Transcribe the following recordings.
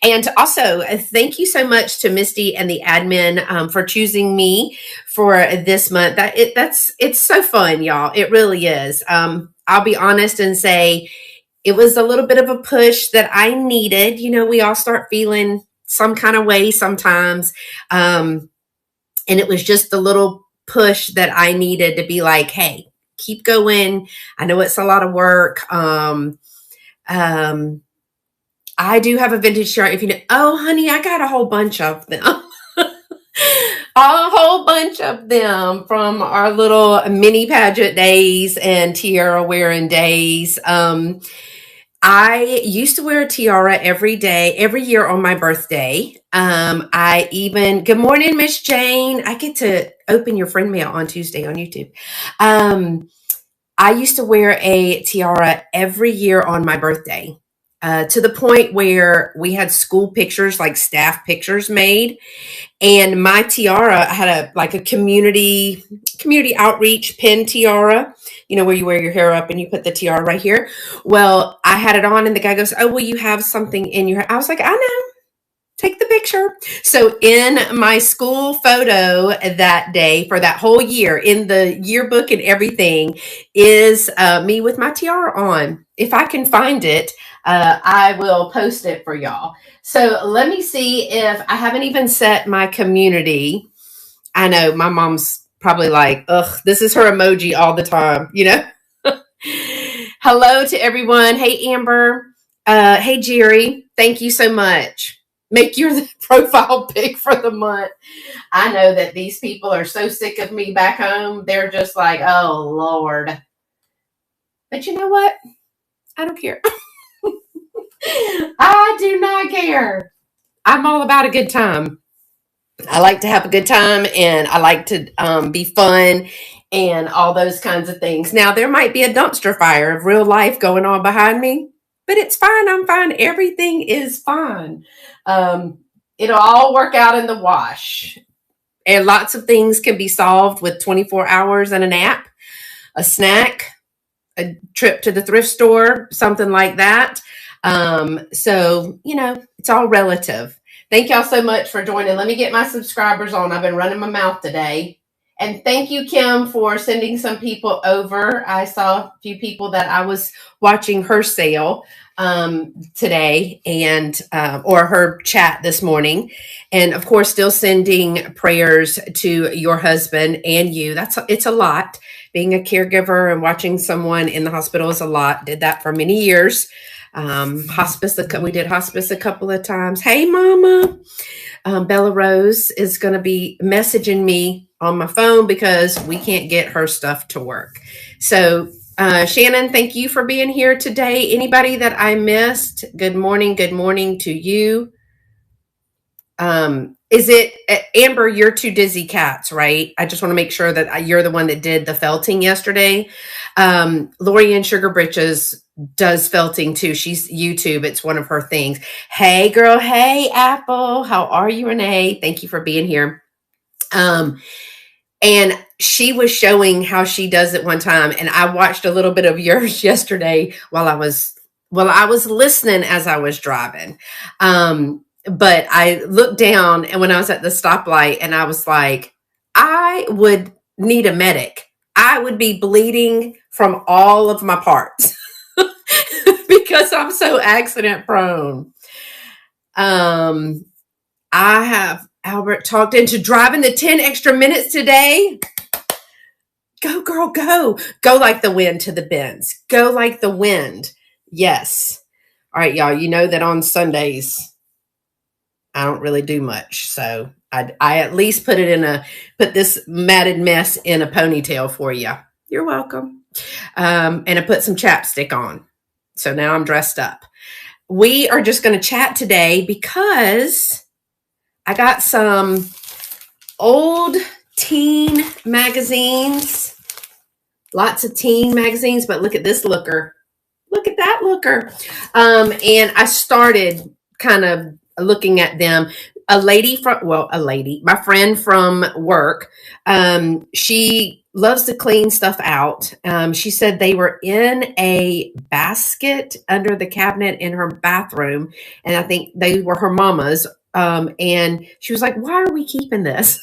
And also, thank you so much to Misty and the admin for choosing me for this month. It's so fun, y'all. It really is. I'll be honest and say it was a little bit of a push that I needed. You know, we all start feeling some kind of way sometimes. And it was just a little push that I needed to be like, hey, keep going. I know it's a lot of work. I do have a vintage shirt. If you know, oh, honey, I got a whole bunch of them. A whole bunch of them from our little mini pageant days and tiara wearing days. I used to wear a tiara every year on my birthday. Good morning, Miss Jane. I get to open your friend mail on Tuesday on YouTube. I used to wear a tiara every year on my birthday. To the point where we had school pictures, like staff pictures made. And my tiara had a community outreach pin tiara, you know, where you wear your hair up and you put the tiara right here. Well, I had it on and the guy goes, oh, well, you have something in your hair. I was like, I know. Take the picture. So in my school photo that day for that whole year, in the yearbook and everything, is me with my tiara on. If I can find it, I will post it for y'all. So let me see if I haven't even set my community. I know my mom's probably like, ugh, this is her emoji all the time, you know? Hello to everyone. Hey, Amber. Hey, Jerry. Thank you so much. Make your profile pic for the month. I know that these people are so sick of me back home. They're just like, oh, Lord. But you know what? I don't care. I do not care. I'm all about a good time. I like to have a good time and I like to be fun and all those kinds of things. Now, there might be a dumpster fire of real life going on behind me, but it's fine. I'm fine. Everything is fine. It'll all work out in the wash. And lots of things can be solved with 24 hours and a nap, a snack, a trip to the thrift store, something like that. So, you know, it's all relative. Thank y'all so much for joining. Let me get my subscribers on. I've been running my mouth today. And thank you, Kim, for sending some people over. I saw a few people that I was watching her sale today and or her chat this morning. And of course, still sending prayers to your husband and you. It's a lot. Being a caregiver and watching someone in the hospital is a lot. Did that for many years. Hospice, we did hospice a couple of times. Hey, Mama. Bella Rose is going to be messaging me on my phone because we can't get her stuff to work. So, Shannon, thank you for being here today. Anybody that I missed, good morning to you. Is it Amber? You're Two Dizzy Cats, right? I just want to make sure that you're the one that did the felting yesterday. Lori Ann Sugar Britches does felting too. She's YouTube. It's one of her things. Hey, girl. Hey, Apple. How are you, Renee? Thank you for being here. And she was showing how she does it one time, and I watched a little bit of yours yesterday while I was listening as I was driving. But I looked down and when I was at the stoplight and I was like, I would need a medic. I would be bleeding from all of my parts because I'm so accident prone. I have Albert talked into driving the 10 extra minutes today. Go, girl, go. Go like the wind to the bends. Go like the wind. Yes. All right, y'all. You know that on Sundays, I don't really do much. So I at least put this matted mess in a ponytail for you. You're welcome. And I put some chapstick on. So now I'm dressed up. We are just going to chat today because I got some old teen magazines. Lots of teen magazines, but look at this looker. Look at that looker. And I started kind of looking at them. My friend from work, she loves to clean stuff out. She said they were in a basket under the cabinet in her bathroom, and I think they were her mama's. And she was like, "Why are we keeping this?"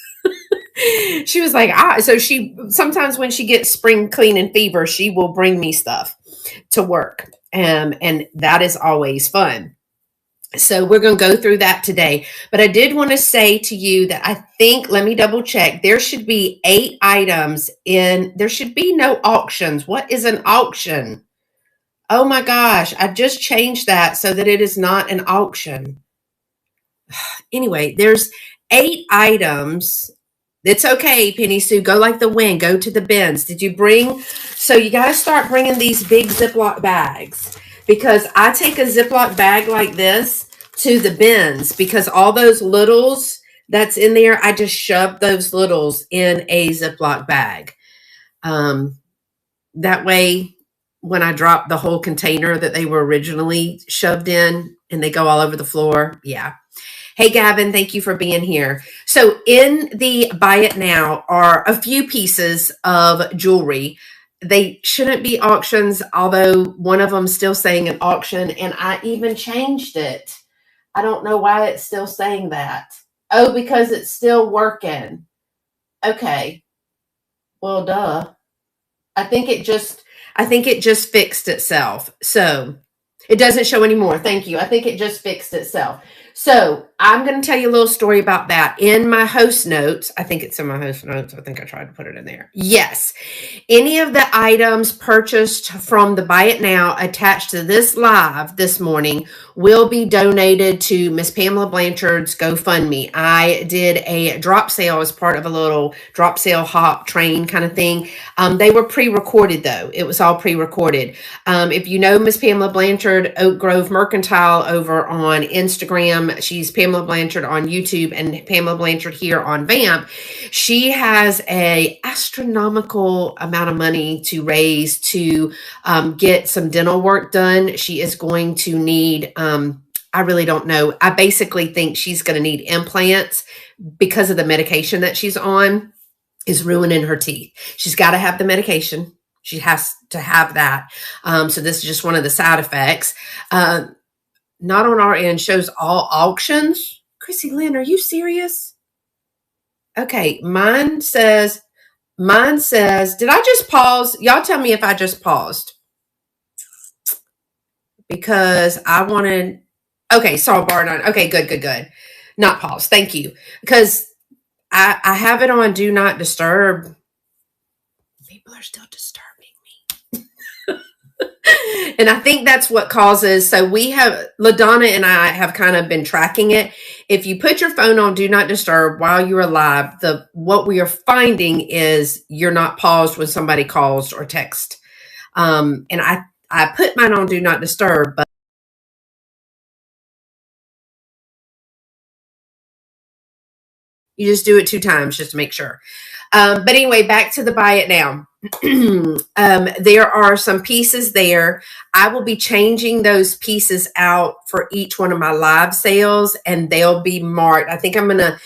She was like, so she sometimes when she gets spring cleaning fever, she will bring me stuff to work. And that is always fun. So we're going to go through that today. But I did want to say to you that I think, let me double check. There should be 8 items there should be no auctions. What is an auction? Oh my gosh, I just changed that so that it is not an auction. Anyway, there's 8 items. It's okay, Penny Sue. Go like the wind. Go to the bins. Did you bring? So you got to start bringing these big Ziploc bags, because I take a Ziploc bag like this to the bins, because all those littles that's in there, I just shove those littles in a Ziploc bag. That way, when I drop the whole container that they were originally shoved in and they go all over the floor, yeah. Hey, Gavin, thank you for being here. So in the Buy It Now are a few pieces of jewelry. They shouldn't be auctions, although one of them still saying an auction, and I even changed it. I don't know why it's still saying that. Oh, because it's still working. Okay. Well, duh. I think it just fixed itself. So it doesn't show anymore. Thank you. I think it just fixed itself. So I'm going to tell you a little story about that in my host notes. I think it's in my host notes. I think I tried to put it in there. Yes. Any of the items purchased from the Buy It Now attached to this live this morning will be donated to Miss Pamela Blanchard's GoFundMe. I did a drop sale as part of a little drop sale hop train kind of thing. They were pre-recorded though. It was all pre-recorded. If you know Miss Pamela Blanchard, Oak Grove Mercantile over on Instagram, she's Pamela Blanchard on YouTube and Pamela Blanchard here on VAMP. She has a astronomical amount of money to raise to get some dental work done. She is going to need, I really don't know. I basically think she's going to need implants because of the medication that she's on is ruining her teeth. She's got to have the medication. She has to have that. So this is just one of the side effects. Not on our end, shows all auctions. Chrissy Lynn, are you serious? Okay, mine says, did I just pause? Y'all tell me if I just paused. Because I wanted, okay, saw bar 9. Okay, good. Not pause, thank you. Because I have it on Do Not Disturb. People are still disturbing me. And I think that's what causes, so we have, LaDonna and I have kind of been tracking it. If you put your phone on Do Not Disturb while you're live, what we are finding is you're not paused when somebody calls or texts. And I put mine on Do Not Disturb, but you just do it 2 times just to make sure. But anyway, back to the Buy It Now. There are some pieces there. I will be changing those pieces out for each one of my live sales, and they'll be marked. I think I'm going to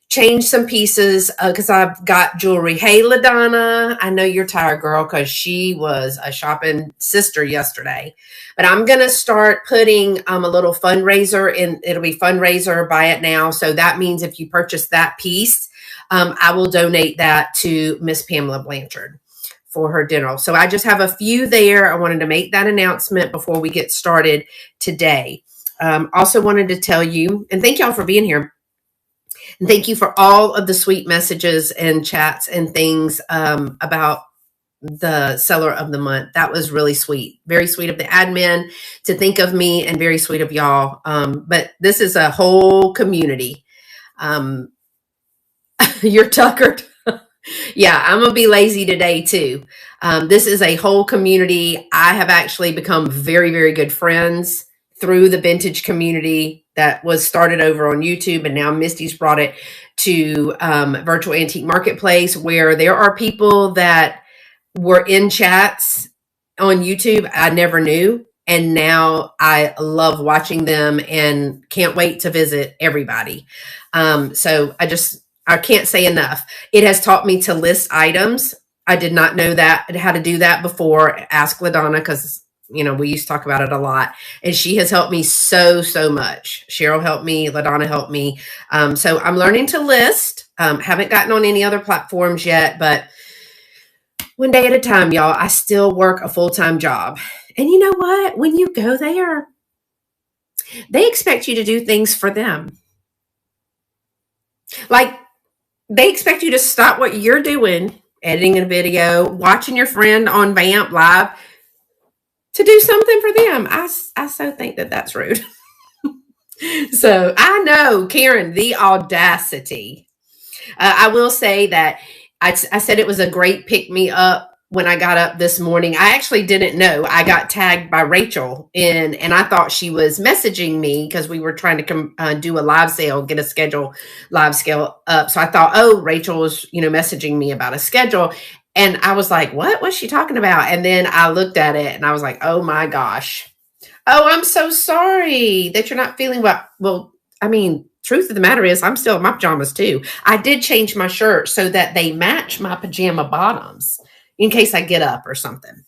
change some pieces because I've got jewelry. Hey, LaDonna, I know you're tired, girl, because she was a shopping sister yesterday. But I'm going to start putting a little fundraiser in. It'll be fundraiser, Buy It Now. So that means if you purchase that piece, I will donate that to Miss Pamela Blanchard for her dental. So I just have a few there. I wanted to make that announcement before we get started today. Also wanted to tell you, and thank y'all for being here. And thank you for all of the sweet messages and chats and things about the seller of the month. That was really sweet. Very sweet of the admin to think of me, and very sweet of y'all. But this is a whole community. You're tuckered. Yeah, I'm going to be lazy today too. This is a whole community. I have actually become very, very good friends through the vintage community that was started over on YouTube. And now Misty's brought it to Virtual Antique Marketplace, where there are people that were in chats on YouTube I never knew. And now I love watching them and can't wait to visit everybody. So I can't say enough. It has taught me to list items. I did not know that how to do that before. Ask LaDonna because we used to talk about it a lot, and she has helped me so much. Cheryl helped me, LaDonna helped me. So I'm learning to list. Haven't gotten on any other platforms yet, but one day at a time, y'all. I still work a full-time job, and you know what? When you go there, they expect you to do things for them. Like they expect you to stop what you're doing, editing a video, watching your friend on VAMP live, to do something for them. I so think that that's rude. So I know, Karen, the audacity. I will say that I said it was a great pick me up when I got up this morning. I actually didn't know. I got tagged by Rachel and I thought she was messaging me because we were trying to do a live sale, get a schedule live scale up. So I thought, oh, Rachel was, messaging me about a schedule. And I was like, what's she talking about? And then I looked at it and I was like, oh my gosh. Oh, I'm so sorry that you're not feeling well. Well, I mean, truth of the matter is I'm still in my pajamas too. I did change my shirt so that they match my pajama bottoms in case I get up or something.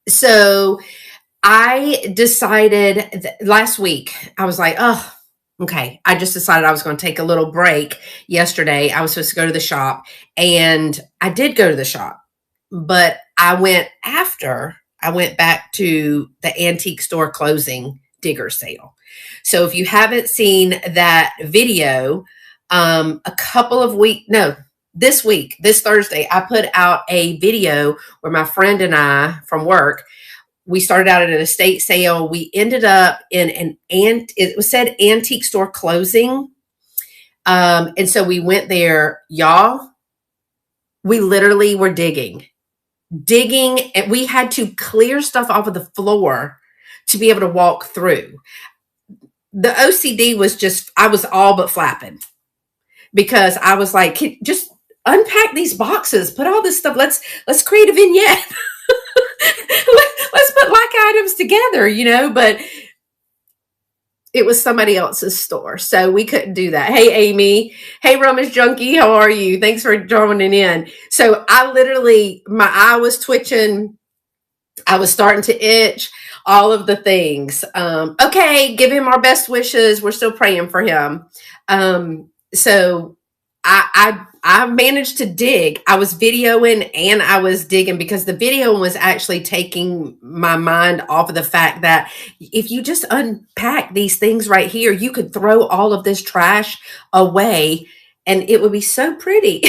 So I decided last week, I was like, oh, okay. I just decided I was going to take a little break yesterday. I was supposed to go to the shop and I did go to the shop, but I went back to the antique store closing digger sale. So if you haven't seen that video, this Thursday, I put out a video where my friend and I from work, we started out at an estate sale. We ended up in it was said antique store closing. And so we went there, y'all. We literally were digging, and we had to clear stuff off of the floor to be able to walk through. The OCD was just, I was all but flapping because I was like, just unpack these boxes, put all this stuff. Let's create a vignette. Let's put like items together, but it was somebody else's store. So we couldn't do that. Hey, Amy. Hey, Rummage Junkie. How are you? Thanks for joining in. So I literally, my eye was twitching. I was starting to itch, all of the things. Okay, give him our best wishes. We're still praying for him. So I managed to dig. I was videoing and I was digging because the video was actually taking my mind off of the fact that if you just unpack these things right here, you could throw all of this trash away and it would be so pretty.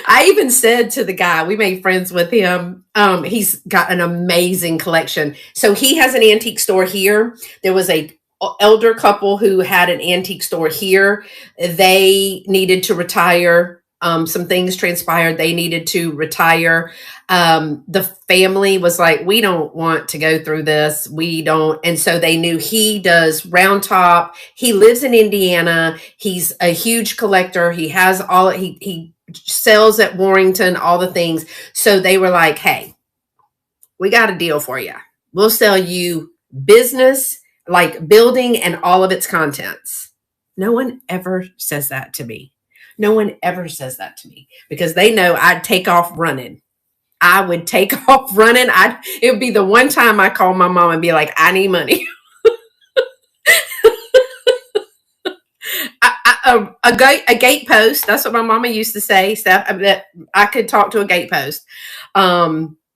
I even said to the guy, we made friends with him. He's got an amazing collection. So he has an antique store here. There was a elder couple who had an antique store here. They needed to retire. Some things transpired. They needed to retire. The family was like, we don't want to go through this. We don't. And so they knew he does round top. He lives in Indiana. He's a huge collector. He has all, he sells at Warrington, all the things. So they were like, hey, we got a deal for you. We'll sell you business, like building and all of its contents. No one ever says that to me. No one ever says that to me because they know I'd take off running. I would take off running. It would be the one time I call my mom and be like, I need money. A gate post. That's what my mama used to say. Steph, that I could talk to a gate post. LaDonna,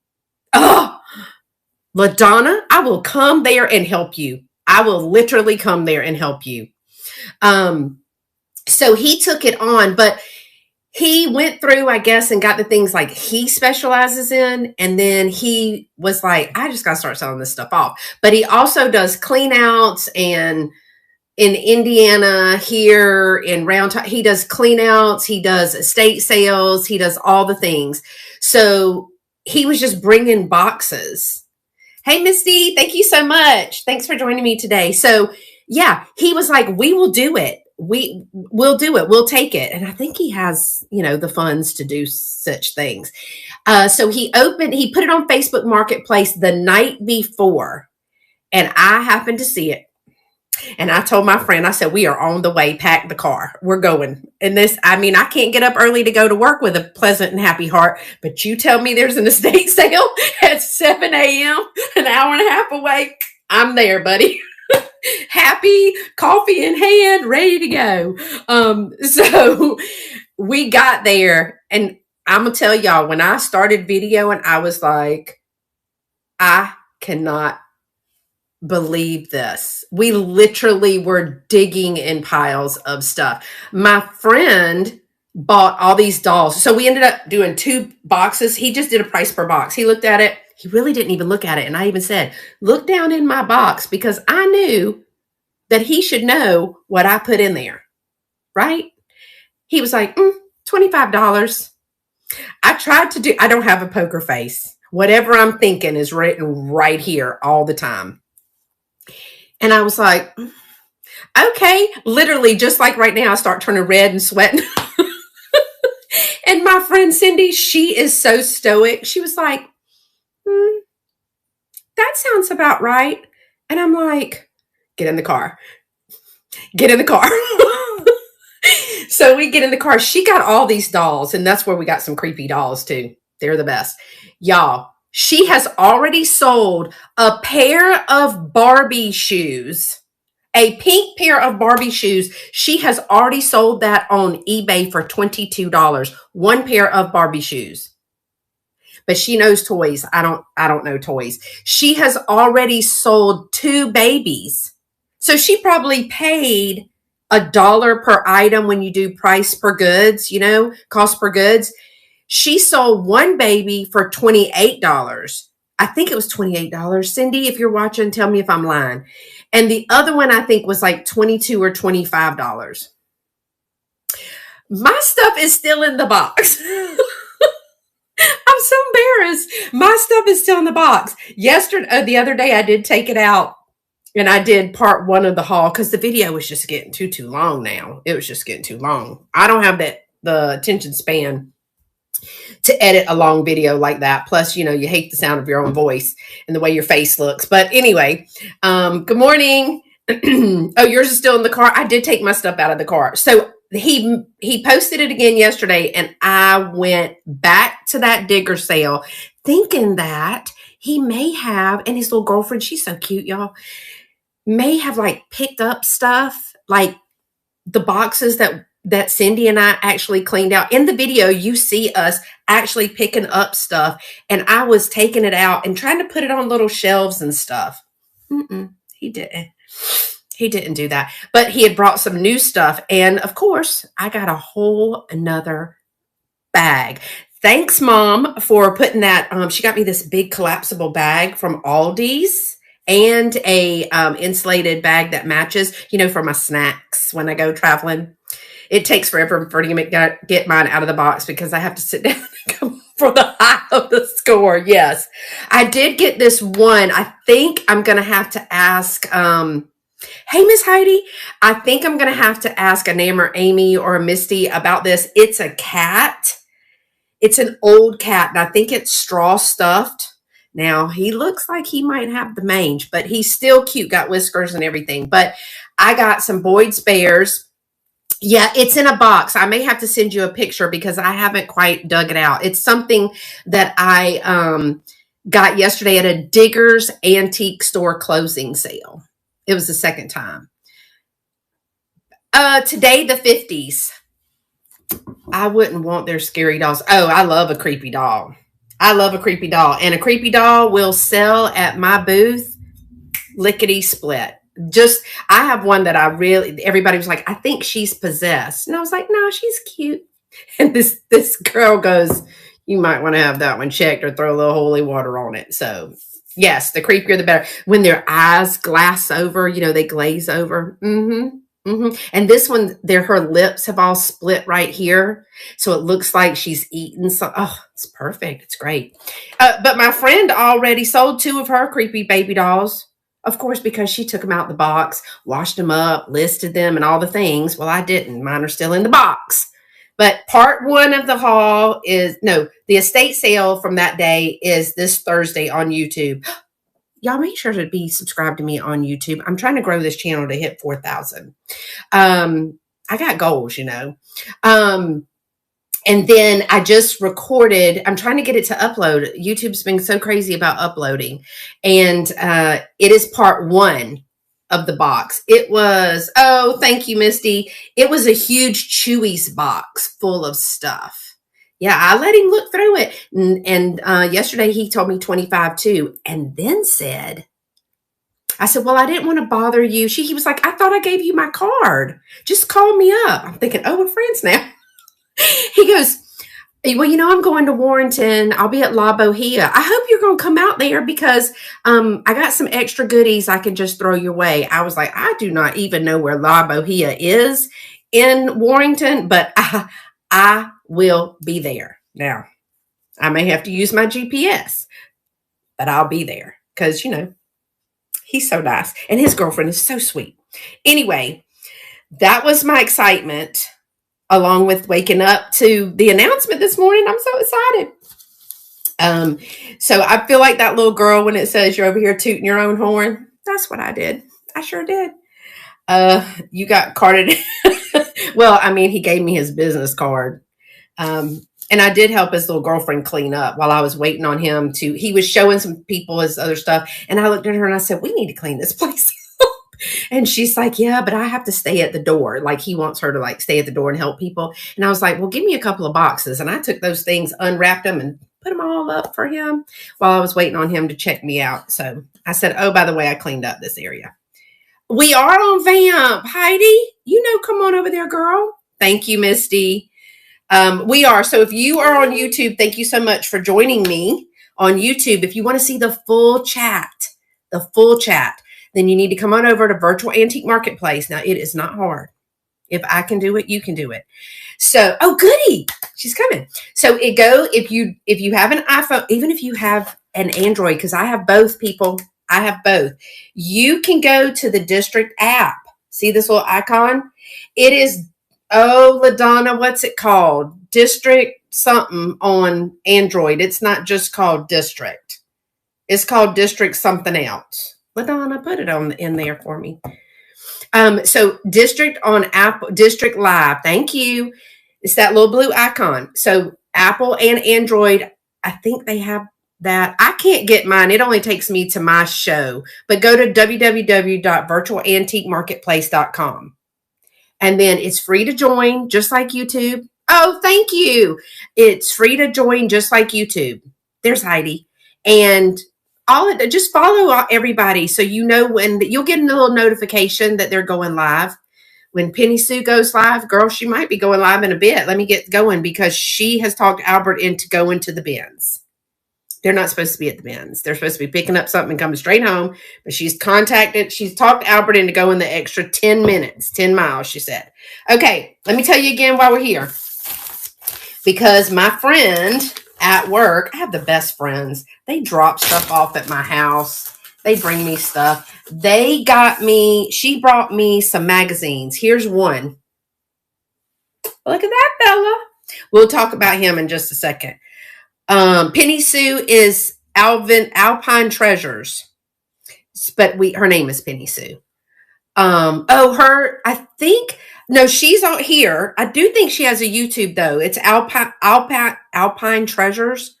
I will come there and help you. I will literally come there and help you. So he took it on, but he went through, I guess, and got the things like he specializes in. And then he was like, I just got to start selling this stuff off. But he also does clean outs, and in Indiana here in Round Top, he does clean outs. He does estate sales. He does all the things. So he was just bringing boxes. Hey, Misty, thank you so much. Thanks for joining me today. So yeah, he was like, we will do it. We'll do it. We'll take it. And I think he has, the funds to do such things. So he put it on Facebook Marketplace the night before, and I happened to see it. And I told my friend, I said, we are on the way, pack the car. We're going. And this, I mean, I can't get up early to go to work with a pleasant and happy heart, but you tell me there's an estate sale at 7 a.m., an hour and a half away. I'm there, buddy. Happy, coffee in hand, ready to go. So we got there, and I'm going to tell y'all, when I started videoing, I was like, I cannot believe this. We literally were digging in piles of stuff. My friend bought all these dolls. So we ended up doing 2 boxes. He just did a price per box. He looked at it. He really didn't even look at it. And I even said, look down in my box, because I knew that he should know what I put in there. Right? He was like, $25. I tried to do, I don't have a poker face. Whatever I'm thinking is written right here all the time. And I was like, okay, literally just like right now, I start turning red and sweating. And my friend Cindy, she is so stoic. She was like, that sounds about right. And I'm like, get in the car. Get in the car. So we get in the car. She got all these dolls, and that's where we got some creepy dolls too. They're the best. Y'all, she has already sold a pair of Barbie shoes, a pink pair of Barbie shoes. She has already sold that on eBay for $22. One pair of Barbie shoes. But she knows toys. I don't know toys. She has already sold 2 babies. So she probably paid $1 per item when you do price per goods, cost per goods. She sold 1 baby for $28. I think it was $28. Cindy, if you're watching, tell me if I'm lying. And the other one, I think, was like $22 or $25. My stuff is still in the box. I'm so embarrassed. My stuff is still in the box. The other day, I did take it out. And I did part 1 of the haul because the video was just getting too long now. It was just getting too long. I don't have the attention span to edit a long video like that. Plus, you hate the sound of your own voice and the way your face looks. But anyway, good morning. Oh, yours is still in the car. I did take my stuff out of the car. So he posted it again yesterday, and I went back to that digger sale thinking that he may have, and his little girlfriend, she's so cute, y'all, may have like picked up stuff, like the boxes that Cindy and I actually cleaned out. In the video, you see us actually picking up stuff, and I was taking it out and trying to put it on little shelves and stuff. He didn't. He didn't do that, but he had brought some new stuff. And of course, I got a whole another bag. Thanks, Mom, for putting that. She got me this big collapsible bag from Aldi's, and a insulated bag that matches, for my snacks when I go traveling. It takes forever for me to get mine out of the box because I have to sit down and go for the high of the score. Yes, I did get this one. I think I'm going to have to ask, hey, Miss Heidi, I think I'm going to have to ask a name or Amy or a Misty about this. It's a cat. It's an old cat, and I think it's straw stuffed. Now, he looks like he might have the mange, but he's still cute, got whiskers and everything. But I got some Boyd's Bears. Yeah, it's in a box. I may have to send you a picture because I haven't quite dug it out. It's something that I got yesterday at a Digger's antique store closing sale. It was the second time. Today, the 50s. I wouldn't want their scary dolls. Oh, I love a creepy doll. I love a creepy doll. And a creepy doll will sell at my booth lickety split. I have one that everybody was like, I think she's possessed. And I was like, no, she's cute. And this girl goes, you might want to have that one checked or throw a little holy water on it. So yes, the creepier, the better. When their eyes glass over, they glaze over. And this one, her lips have all split right here. So it looks like she's eaten. So, it's perfect. It's great. But my friend already sold 2 of her creepy baby dolls. Of course, because she took them out the box, washed them up, listed them, and all the things. Well, I didn't. Mine are still in the box. But part 1 of the haul the estate sale from that day is this Thursday on YouTube. y'all make sure to be subscribed to me on YouTube. I'm trying to grow this channel to hit 4,000. I got goals, you know. And then I just recorded, I'm trying to get it to upload. YouTube's been so crazy about uploading. And it is part 1 of the box. It was, oh, thank you, Misty. It was a huge Chewy's box full of stuff. Yeah, I let him look through it. And yesterday he told me 25 too. And then said, I said, well, I didn't want to bother you. He was like, I thought I gave you my card. Just call me up. I'm thinking, oh, we're friends now. He goes, well, you know, I'm going to Warrenton. I'll be at La Bohea. I hope you're going to come out there because I got some extra goodies I can just throw your way. I was like, I do not even know where La Bohea is in Warrenton, but I will be there. Now, I may have to use my GPS, but I'll be there because, you know, he's so nice. And his girlfriend is so sweet. Anyway, that was my excitement. Along with waking up to the announcement this morning. I'm so excited. So I feel like that little girl when it says you're over here tooting your own horn. That's what I did. I sure did. You got carded. Well, I mean, he gave me his business card. And I did help his little girlfriend clean up while I was waiting on him he was showing some people his other stuff. And I looked at her and I said, we need to clean this place. And she's like, yeah, but I have to stay at the door. Like he wants her to like stay at the door and help people. And I was like, well, give me a couple of boxes. And I took those things, unwrapped them and put them all up for him while I was waiting on him to check me out. So I said, oh, by the way, I cleaned up this area. We are on VAMP. Heidi, you know, come on over there, girl. Thank you, Misty. We are. So if you are on YouTube, thank you so much for joining me on YouTube. If you want to see the full chat, then you need to come on over to Virtual Antique Marketplace. Now, it is not hard. If I can do it, you can do it. So, oh, goody. She's coming. So if you have an iPhone, even if you have an Android, because I have both, people. I have both. You can go to the district app. See this little icon? It is, oh, LaDonna, what's it called? District something on Android. It's not just called District. It's called District something else. LaDonna, put it in there for me. So District on Apple, District Live. Thank you. It's that little blue icon. So Apple and Android, I think they have that. I can't get mine. It only takes me to my show. But go to www.virtualantiquemarketplace.com. And then it's free to join, just like YouTube. Oh, thank you. It's free to join, just like YouTube. There's Heidi. And just follow everybody so you know when you'll get a little notification that they're going live. When Penny Sue goes live, girl, she might be going live in a bit. Let me get going because she has talked Albert into going to the bins. They're not supposed to be at the bins. They're supposed to be picking up something and coming straight home. But she's talked Albert into going the extra 10 minutes, 10 miles, she said. Okay, let me tell you again why we're here. Because my friend at work, I have the best friends. They drop stuff off at my house. They bring me stuff. She brought me some magazines. Here's one. Look at that fella. We'll talk about him in just a second. Penny Sue is Alpine Treasures. But her name is Penny Sue. She's on here. I do think she has a YouTube though. It's Alpine Treasures.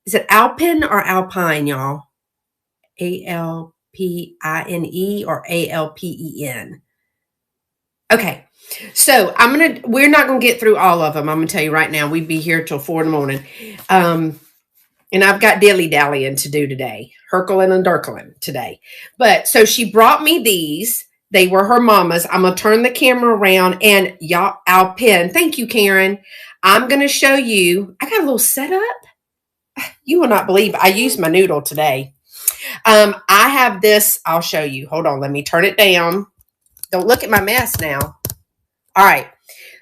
Is it Alpine or Alpine, y'all? ALPINE or ALPEN. Okay. So we're not going to get through all of them. I'm going to tell you right now, we'd be here till 4 a.m. And I've got dilly-dallying to do today. Herkling and Durkling today. But so she brought me these. They were her mama's. I'm going to turn the camera around and y'all, Alpin. Thank you, Karen. I'm going to show you. I got a little setup. You will not believe I used my noodle today. I have this. I'll show you. Hold on. Let me turn it down. Don't look at my mess now. All right.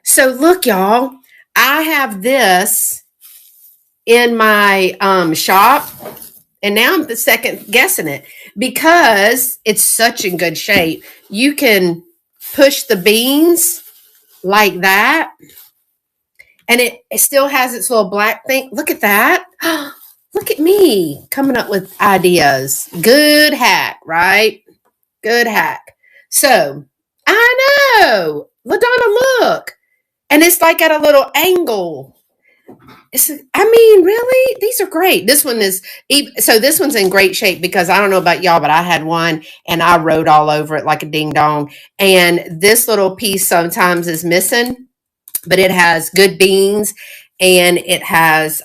So look, y'all. I have this in my shop. And now I'm second guessing it because it's such in good shape. You can push the beans like that. And it still has its little black thing. Look at that. Look at me coming up with ideas. Good hack, right? Good hack. So I know. LaDonna, look. And it's like at a little angle. I mean, really, these are great. This one is so. This one's in great shape because I don't know about y'all, but I had one and I wrote all over it like a ding dong. And this little piece sometimes is missing, but it has good beans and it has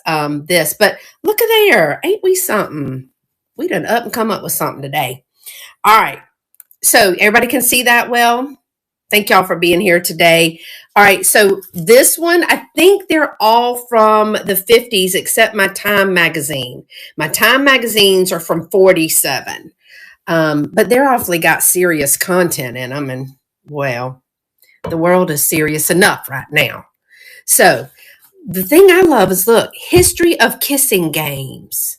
this. But look at there, ain't we something? We done up and come up with something today. All right, so everybody can see that well. Thank y'all for being here today. All right, so this one, I think they're all from the 50s except my Time magazine. My Time magazines are from 47, but they're awfully got serious content in them. And, well, the world is serious enough right now. So the thing I love is, look, history of kissing games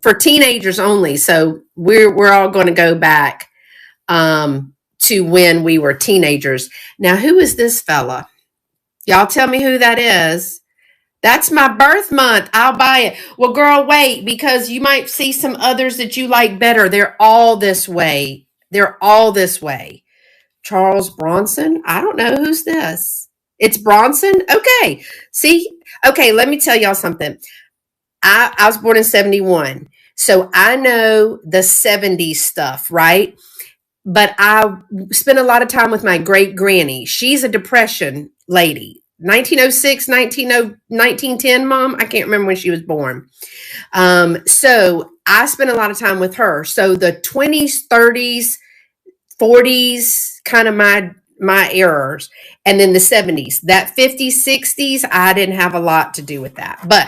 for teenagers only. So we're all going to go back to when we were teenagers. Now, who is this fella? Y'all tell me who that is. That's my birth month. I'll buy it. Well, girl, wait, because you might see some others that you like better. They're all this way. They're all this way. Charles Bronson? I don't know. Who's this? It's Bronson? Okay. See? Okay, let me tell y'all something. I was born in 71. So I know the 70s stuff, right? But I spent a lot of time with my great granny. She's a Depression lady. 1906, 1910, Mom. I can't remember when she was born. So I spent a lot of time with her. So the 20s, 30s, 40s, kind of my errors. And then the 70s, that 50s, 60s, I didn't have a lot to do with that. But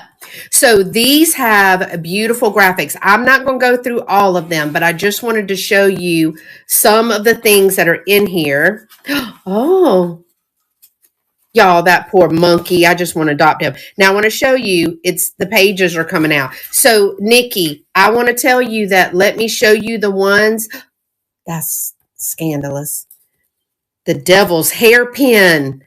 so these have beautiful graphics. I'm not going to go through all of them, but I just wanted to show you some of the things that are in here. Oh, y'all, that poor monkey. I just want to adopt him. Now I want to show you, it's the pages are coming out. So Nikki, I want to tell you that, let me show you the ones. That's scandalous. The devil's hairpin.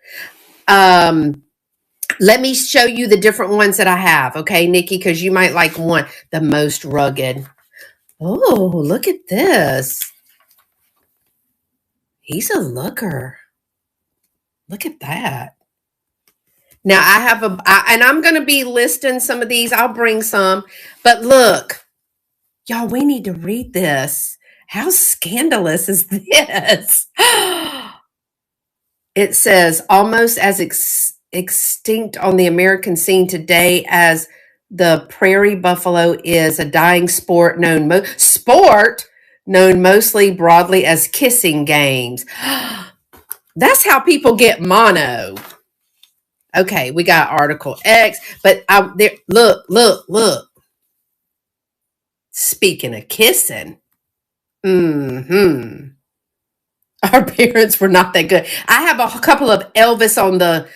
Let me show you the different ones that I have. Okay, Nikki, because you might like one. The most rugged. Oh, look at this. He's a looker. Look at that. Now I have and I'm going to be listing some of these. I'll bring some. But look, y'all, we need to read this. How scandalous is this? It says, almost as extinct on the American scene today as the prairie buffalo is, a dying sport known mostly broadly as kissing games. That's how people get mono. Okay, we got article X, but look. Speaking of kissing, our parents were not that good. I have a couple of Elvis on the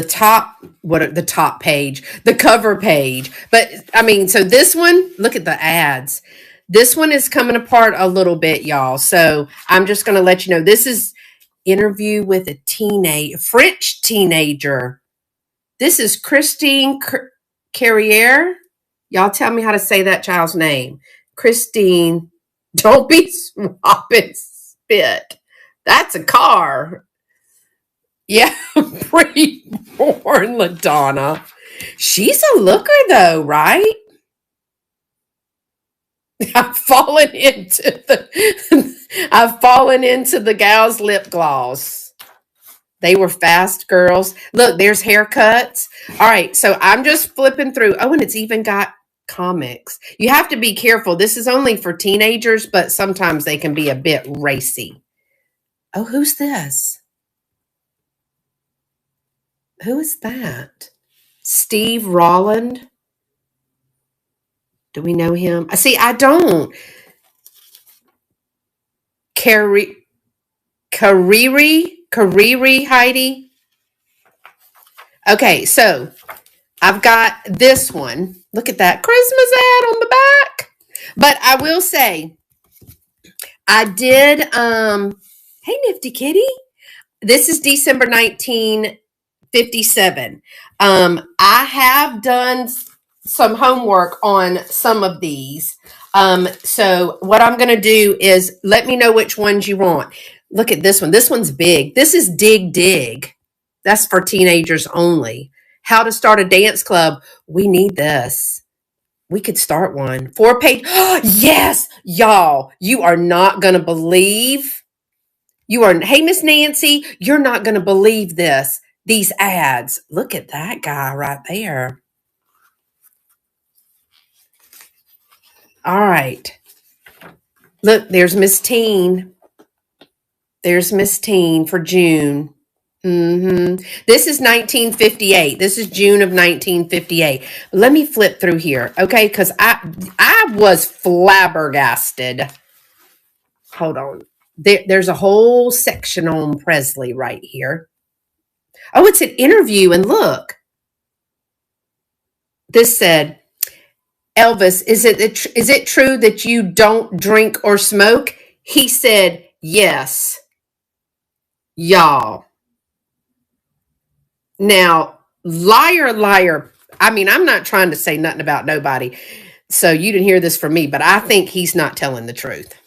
top, the top page, the cover page. But I mean, so this one, look at the ads. This one is coming apart a little bit, y'all. So I'm just going to let you know, this is interview with a French teenager. This is Christine Carriere. Y'all tell me how to say that child's name. Christine, don't be swapping spit. That's a car. Yeah, pre-born LaDonna. She's a looker though, right? I've fallen into the gal's lip gloss. They were fast girls. Look, there's haircuts. All right, so I'm just flipping through. Oh, and it's even got comics. You have to be careful. This is only for teenagers, but sometimes they can be a bit racy. Oh, who's this? Who is that? Steve Rolland? Do we know him? See, I don't. Kariri, Heidi. Okay, so I've got this one. Look at that Christmas ad on the back. But I will say, I did, hey, Nifty Kitty. This is December 1957. I have done some homework on some of these. So what I'm going to do is let me know which ones you want. Look at this one. This one's big. This is Dig Dig. That's for teenagers only. How to start a dance club. We need this. We could start one. 4-page. Yes, y'all. You are not going to believe. Hey, Miss Nancy, you're not going to believe this. These ads. Look at that guy right there. All right. Look, there's Miss Teen. There's Miss Teen for June. This is 1958. This is June of 1958. Let me flip through here, okay? Because I was flabbergasted. Hold on. There's a whole section on Presley right here. Oh, it's an interview, and look. This said, Elvis, is it true that you don't drink or smoke? He said, yes. Y'all. Now, liar, liar. I mean, I'm not trying to say nothing about nobody. So you didn't hear this from me, but I think he's not telling the truth.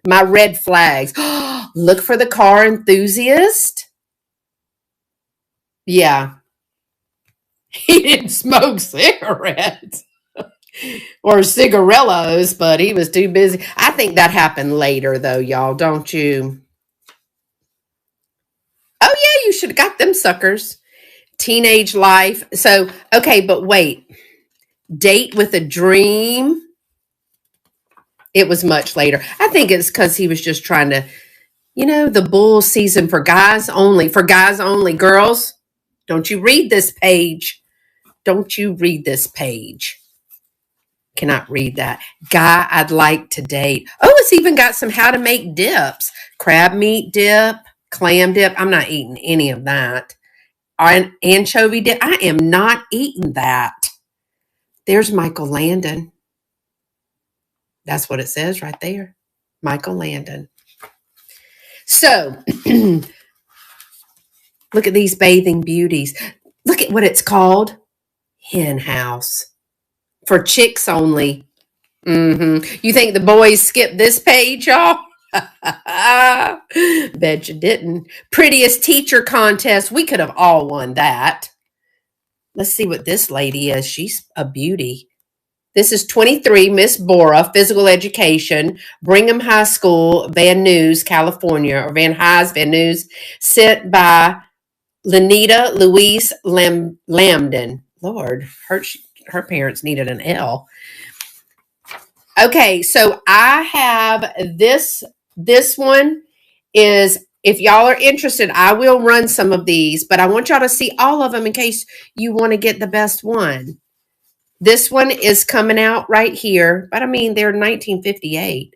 My red flags. Look for the car enthusiast. Yeah. He didn't smoke cigarettes or cigarillos, but he was too busy. I think that happened later, though, y'all, don't you? Oh, yeah, you should have got them suckers. Teenage life. So, okay, but wait. Date with a dream. It was much later. I think it's because he was just trying to, the bull season for guys only. For guys only. Girls, don't you read this page. Don't you read this page. Cannot read that. Guy I'd like to date. Oh, it's even got some how to make dips. Crab meat dip, clam dip. I'm not eating any of that. Anchovy dip. I am not eating that. There's Michael Landon. That's what it says right there. Michael Landon. So, look at these bathing beauties. Look at what it's called. Hen house. For chicks only. You think the boys skipped this page, y'all? Bet you didn't. Prettiest teacher contest. We could have all won that. Let's see what this lady is. She's a beauty. This is 23, Miss Bora, physical education, Brigham High School, Van Nuys, California, or Van Nuys, sent by Lenita Louise Lambden. Lord, her parents needed an L. Okay, so I have this one is, if y'all are interested, I will run some of these, but I want y'all to see all of them in case you want to get the best one. This one is coming out right here, but I mean, they're 1958.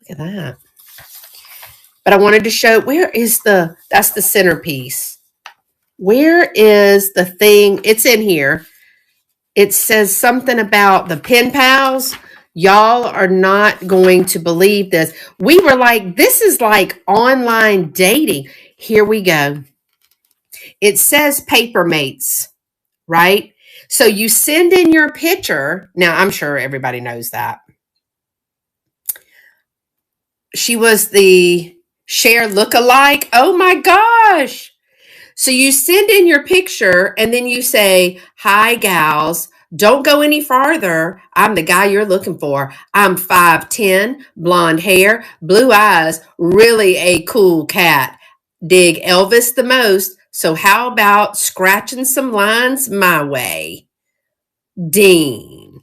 Look at that. But I wanted to show, that's the centerpiece. Where is the thing? It's in here. It says something about the pen pals. Y'all are not going to believe this. We were like, this is like online dating. Here we go. It says paper mates, right? So you send in your picture. Now, I'm sure everybody knows that. She was the Cher lookalike. Oh my gosh. So you send in your picture and then you say, hi, gals. Don't go any farther. I'm the guy you're looking for. I'm 5'10", blonde hair, blue eyes, really a cool cat. Dig Elvis the most. So how about scratching some lines my way? Dean.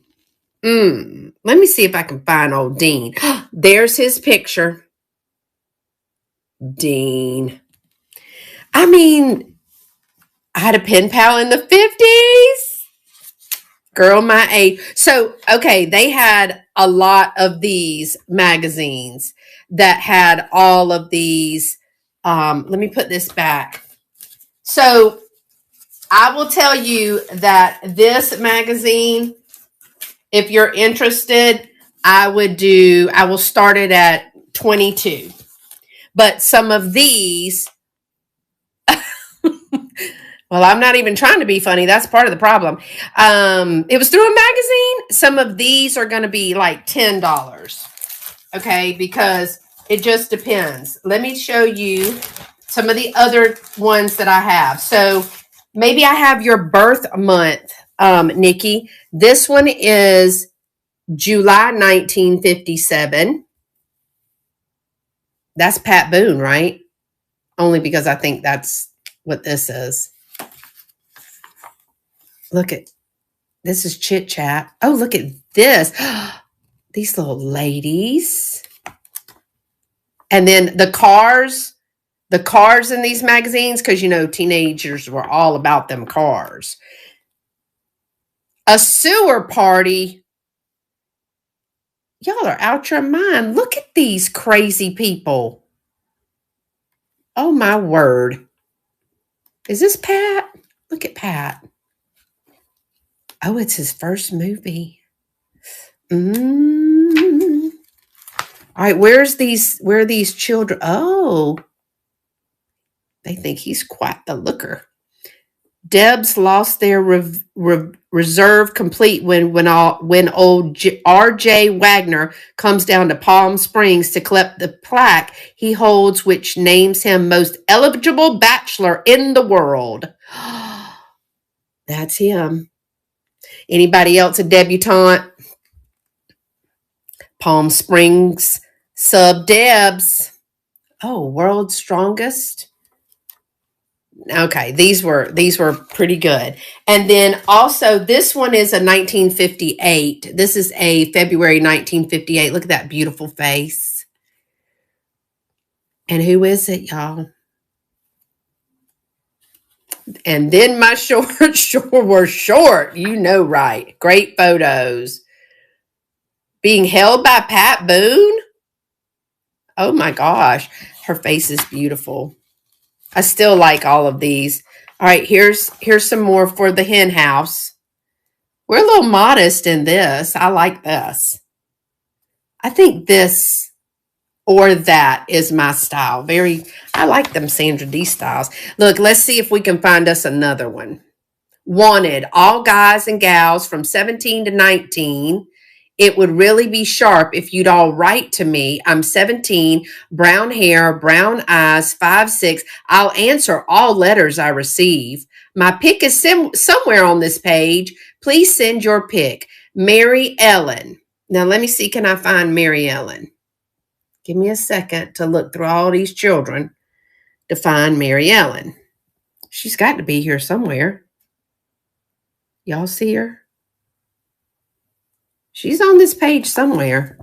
Let me see if I can find old Dean. There's his picture. Dean. I mean, I had a pen pal in the 50s. Girl my age. So, okay, they had a lot of these magazines that had all of these. Let me put this back. So, I will tell you that this magazine, if you're interested, I will start it at 22. But some of these, Well, I'm not even trying to be funny. That's part of the problem. It was through a magazine. Some of these are going to be like $10. Okay, because it just depends. Let me show you some of the other ones that I have. So maybe I have your birth month, Nikki. This one is July 1957. That's Pat Boone, right? Only because I think that's what this is. Look at this is Chit Chat. Oh, look at this. These little ladies. And then the cars in these magazines, because you know teenagers were all about them cars. A sewer party. Y'all are out your mind. Look at these crazy people. Oh my word. Is this Pat? Look at Pat. Oh, it's his first movie. All right, where are these children? Oh, they think he's quite the looker. Debs lost their reserve complete when old R.J. Wagner comes down to Palm Springs to collect the plaque he holds, which names him most eligible bachelor in the world. That's him. Anybody else a debutante? Palm Springs sub Debs. Oh, world's strongest. Okay, these were pretty good. And then also this one is a 1958. This is a February 1958. Look at that beautiful face. And who is it, y'all? And then my shorts sure were short. You know right. Great photos. Being held by Pat Boone. Oh my gosh. Her face is beautiful. I still like all of these. All right, here's some more for the hen house. We're a little modest in this. I like this. I think this or that is my style. I like them Sandra D styles. Look, let's see if we can find us another one. Wanted, all guys and gals from 17 to 19. It would really be sharp if you'd all write to me. I'm 17, brown hair, brown eyes, 5'6". I'll answer all letters I receive. My pic is somewhere on this page. Please send your pic. Mary Ellen. Now let me see, can I find Mary Ellen? Give me a second to look through all these children to find Mary Ellen. She's got to be here somewhere. Y'all see her? She's on this page somewhere.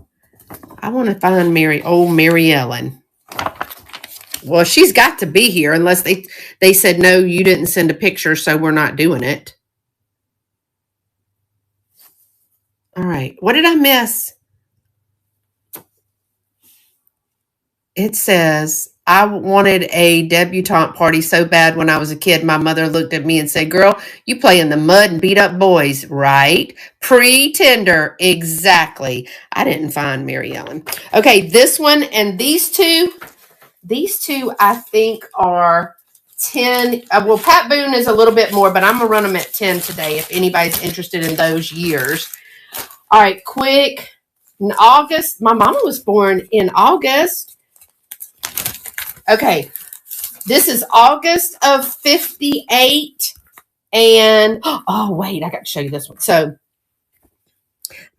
I want to find Mary Ellen. Well, she's got to be here unless they said, no, you didn't send a picture, so we're not doing it. All right. What did I miss? It says, I wanted a debutante party so bad when I was a kid. My mother looked at me and said, girl, you play in the mud and beat up boys, right? Pre-tender. Exactly. I didn't find Mary Ellen. Okay, this one and these two I think are 10. Well, Pat Boone is a little bit more, but I'm going to run them at 10 today if anybody's interested in those years. All right, quick. In August, my mama was born in August. Okay, this is August of 58. And, oh, wait, I got to show you this one. So,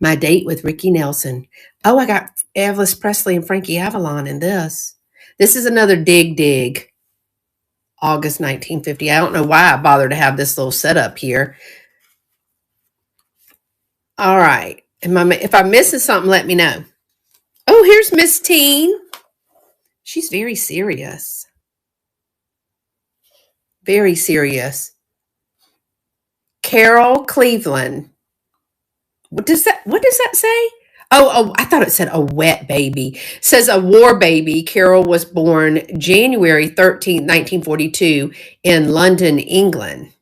my date with Ricky Nelson. Oh, I got Elvis Presley and Frankie Avalon in this. This is another dig. August 1950. I don't know why I bothered to have this little setup here. All right. If I'm missing something, let me know. Oh, here's Miss Teen. She's very serious. Very serious. Carol Cleveland. What does that say? Oh, I thought it said a wet baby. It says a war baby. Carol was born January 13th, 1942 in London, England.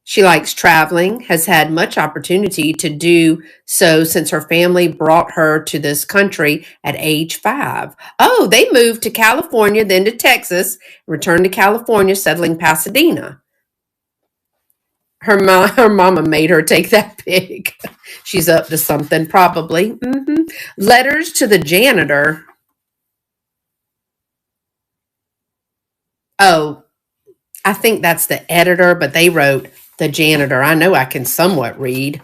She likes traveling, has had much opportunity to do so since her family brought her to this country at age 5. Oh, they moved to California, then to Texas, returned to California, settling Pasadena. Her mama made her take that pic. She's up to something, probably. Letters to the janitor. Oh, I think that's the editor, but they wrote the janitor. I know I can somewhat read.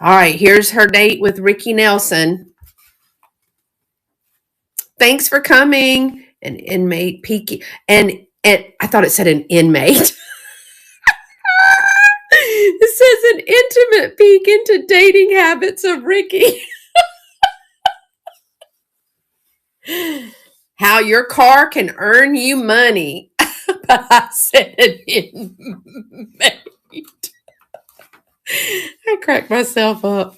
All right, here's her date with Ricky Nelson. Thanks for coming. An inmate peeking. And I thought it said an inmate. It says an intimate peek into dating habits of Ricky. How your car can earn you money. But I said an inmate. I cracked myself up.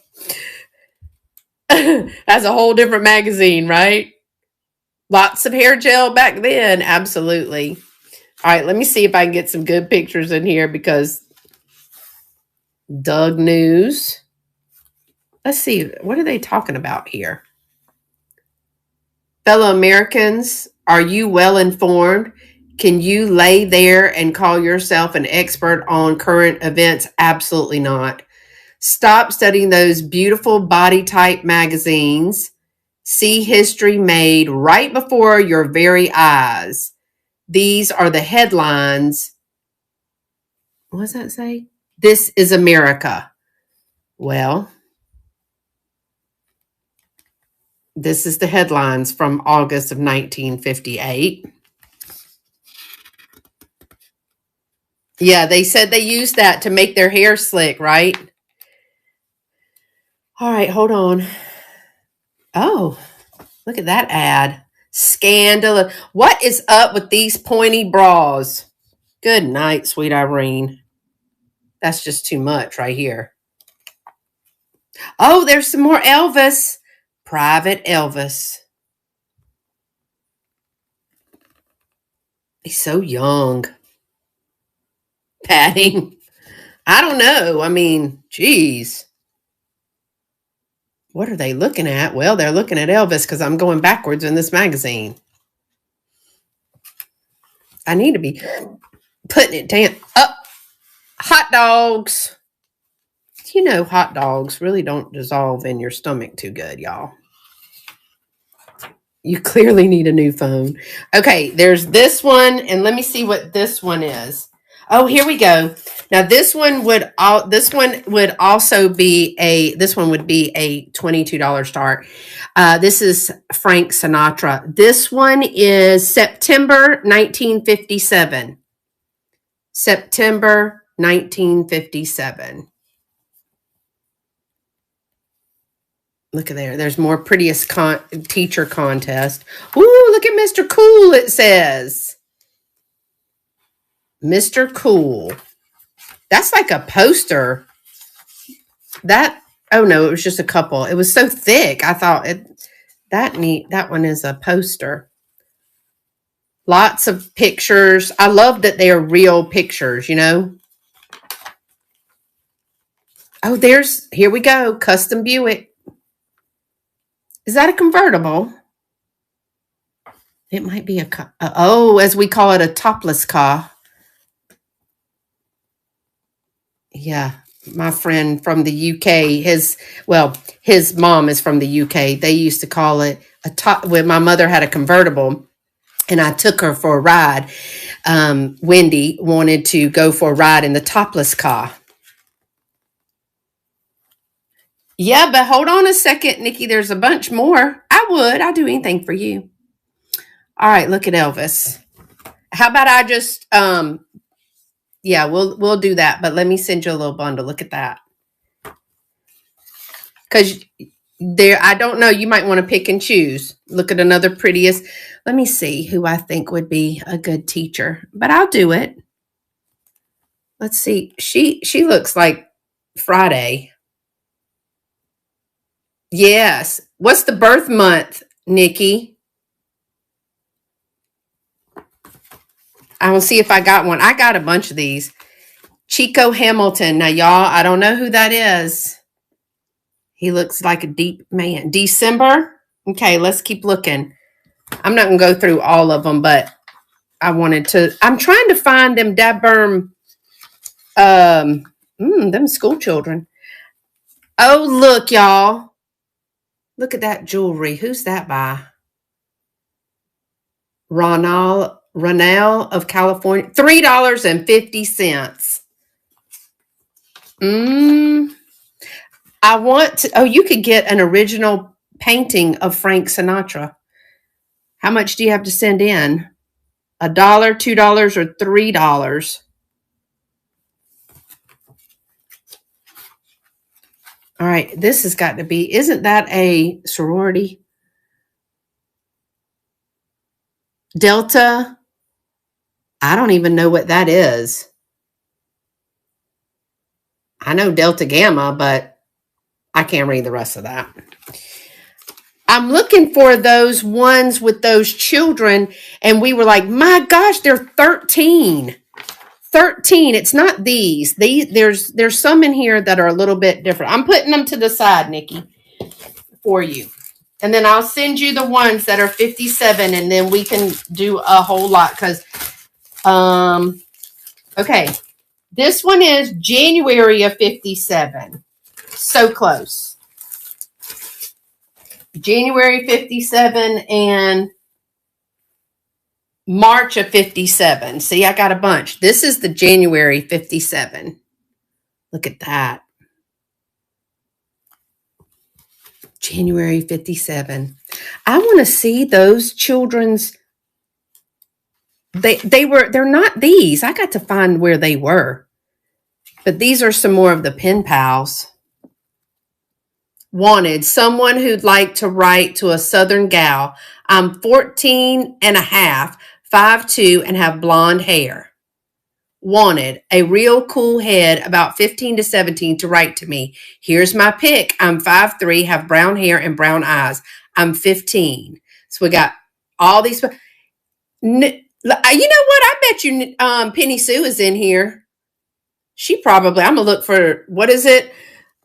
That's a whole different magazine, right? Lots of hair gel back then. Absolutely. All right, let me see if I can get some good pictures in here because Doug News. Let's see. What are they talking about here? Fellow Americans, are you well informed? Can you lay there and call yourself an expert on current events? Absolutely not. Stop studying those beautiful body type magazines. See history made right before your very eyes. These are the headlines. What does that say? This is America. Well, this is the headlines from August of 1958. Yeah, they said they used that to make their hair slick, right? All right, hold on. Oh, look at that ad. Scandalous. What is up with these pointy bras? Good night, sweet Irene. That's just too much right here. Oh, there's some more Elvis. Private Elvis. He's so young. Padding. I don't know. I mean, geez. What are they looking at? Well, they're looking at Elvis because I'm going backwards in this magazine. I need to be putting it down. Up. Hot dogs. You know, hot dogs really don't dissolve in your stomach too good, y'all. You clearly need a new phone. Okay, there's this one, and let me see what this one is. Oh, here we go. Now this one would also be a $22 start. This is Frank Sinatra. This one is September 1957. September 1957. Look at there. There's more prettiest teacher contest. Ooh, look at Mr. Cool, it says. Mr. Cool. That's like a poster. Oh no, it was just a couple. It was so thick. I thought that one is a poster. Lots of pictures. I love that they are real pictures, you know. Oh, here we go. Custom Buick. Is that a convertible? It might be as we call it, a topless car. Yeah, my friend from the UK, his mom is from the UK. They used to call it when my mother had a convertible and I took her for a ride. Wendy wanted to go for a ride in the topless car. Yeah, but hold on a second, Nikki. There's a bunch more. I'd do anything for you. All right, look at Elvis. How about I just, yeah, we'll do that. But let me send you a little bundle. Look at that. Because I don't know, you might want to pick and choose. Look at another prettiest. Let me see who I think would be a good teacher, but I'll do it. Let's see. She looks like Friday. Yes. What's the birth month, Nikki? I will see if I got one. I got a bunch of these. Chico Hamilton. Now, y'all, I don't know who that is. He looks like a deep man. December? Okay, let's keep looking. I'm not going to go through all of them, but I'm trying to find them dadberm Them school children. Oh, look, y'all. Look at that jewelry. Who's that by? Ronell of California. $3.50. I want to. Oh, you could get an original painting of Frank Sinatra. How much do you have to send in? $1, $2, or $3? All right, this has got to be. Isn't that a sorority? Delta. I don't even know what that is. I know Delta Gamma, but I can't read the rest of that. I'm looking for those ones with those children, and we were like, my gosh, they're 13. 13. It's not these. There's some in here that are a little bit different. I'm putting them to the side, Nikki, for you. And then I'll send you the ones that are 57, and then we can do a whole lot because okay. This one is January of 57. So close. January 57 and March of 57. See, I got a bunch. This is the January 57. Look at that. January 57. I want to see those children's. They're not these. I got to find where they were. But these are some more of the pen pals. Wanted someone who'd like to write to a Southern gal. I'm 14 and a half, 5'2", and have blonde hair. Wanted a real cool head, about 15 to 17, to write to me. Here's my pic. I'm 5'3", have brown hair and brown eyes. I'm 15. So we got all these. You know what? I bet you Penny Sue is in here. She probably. I'm gonna look for what is it?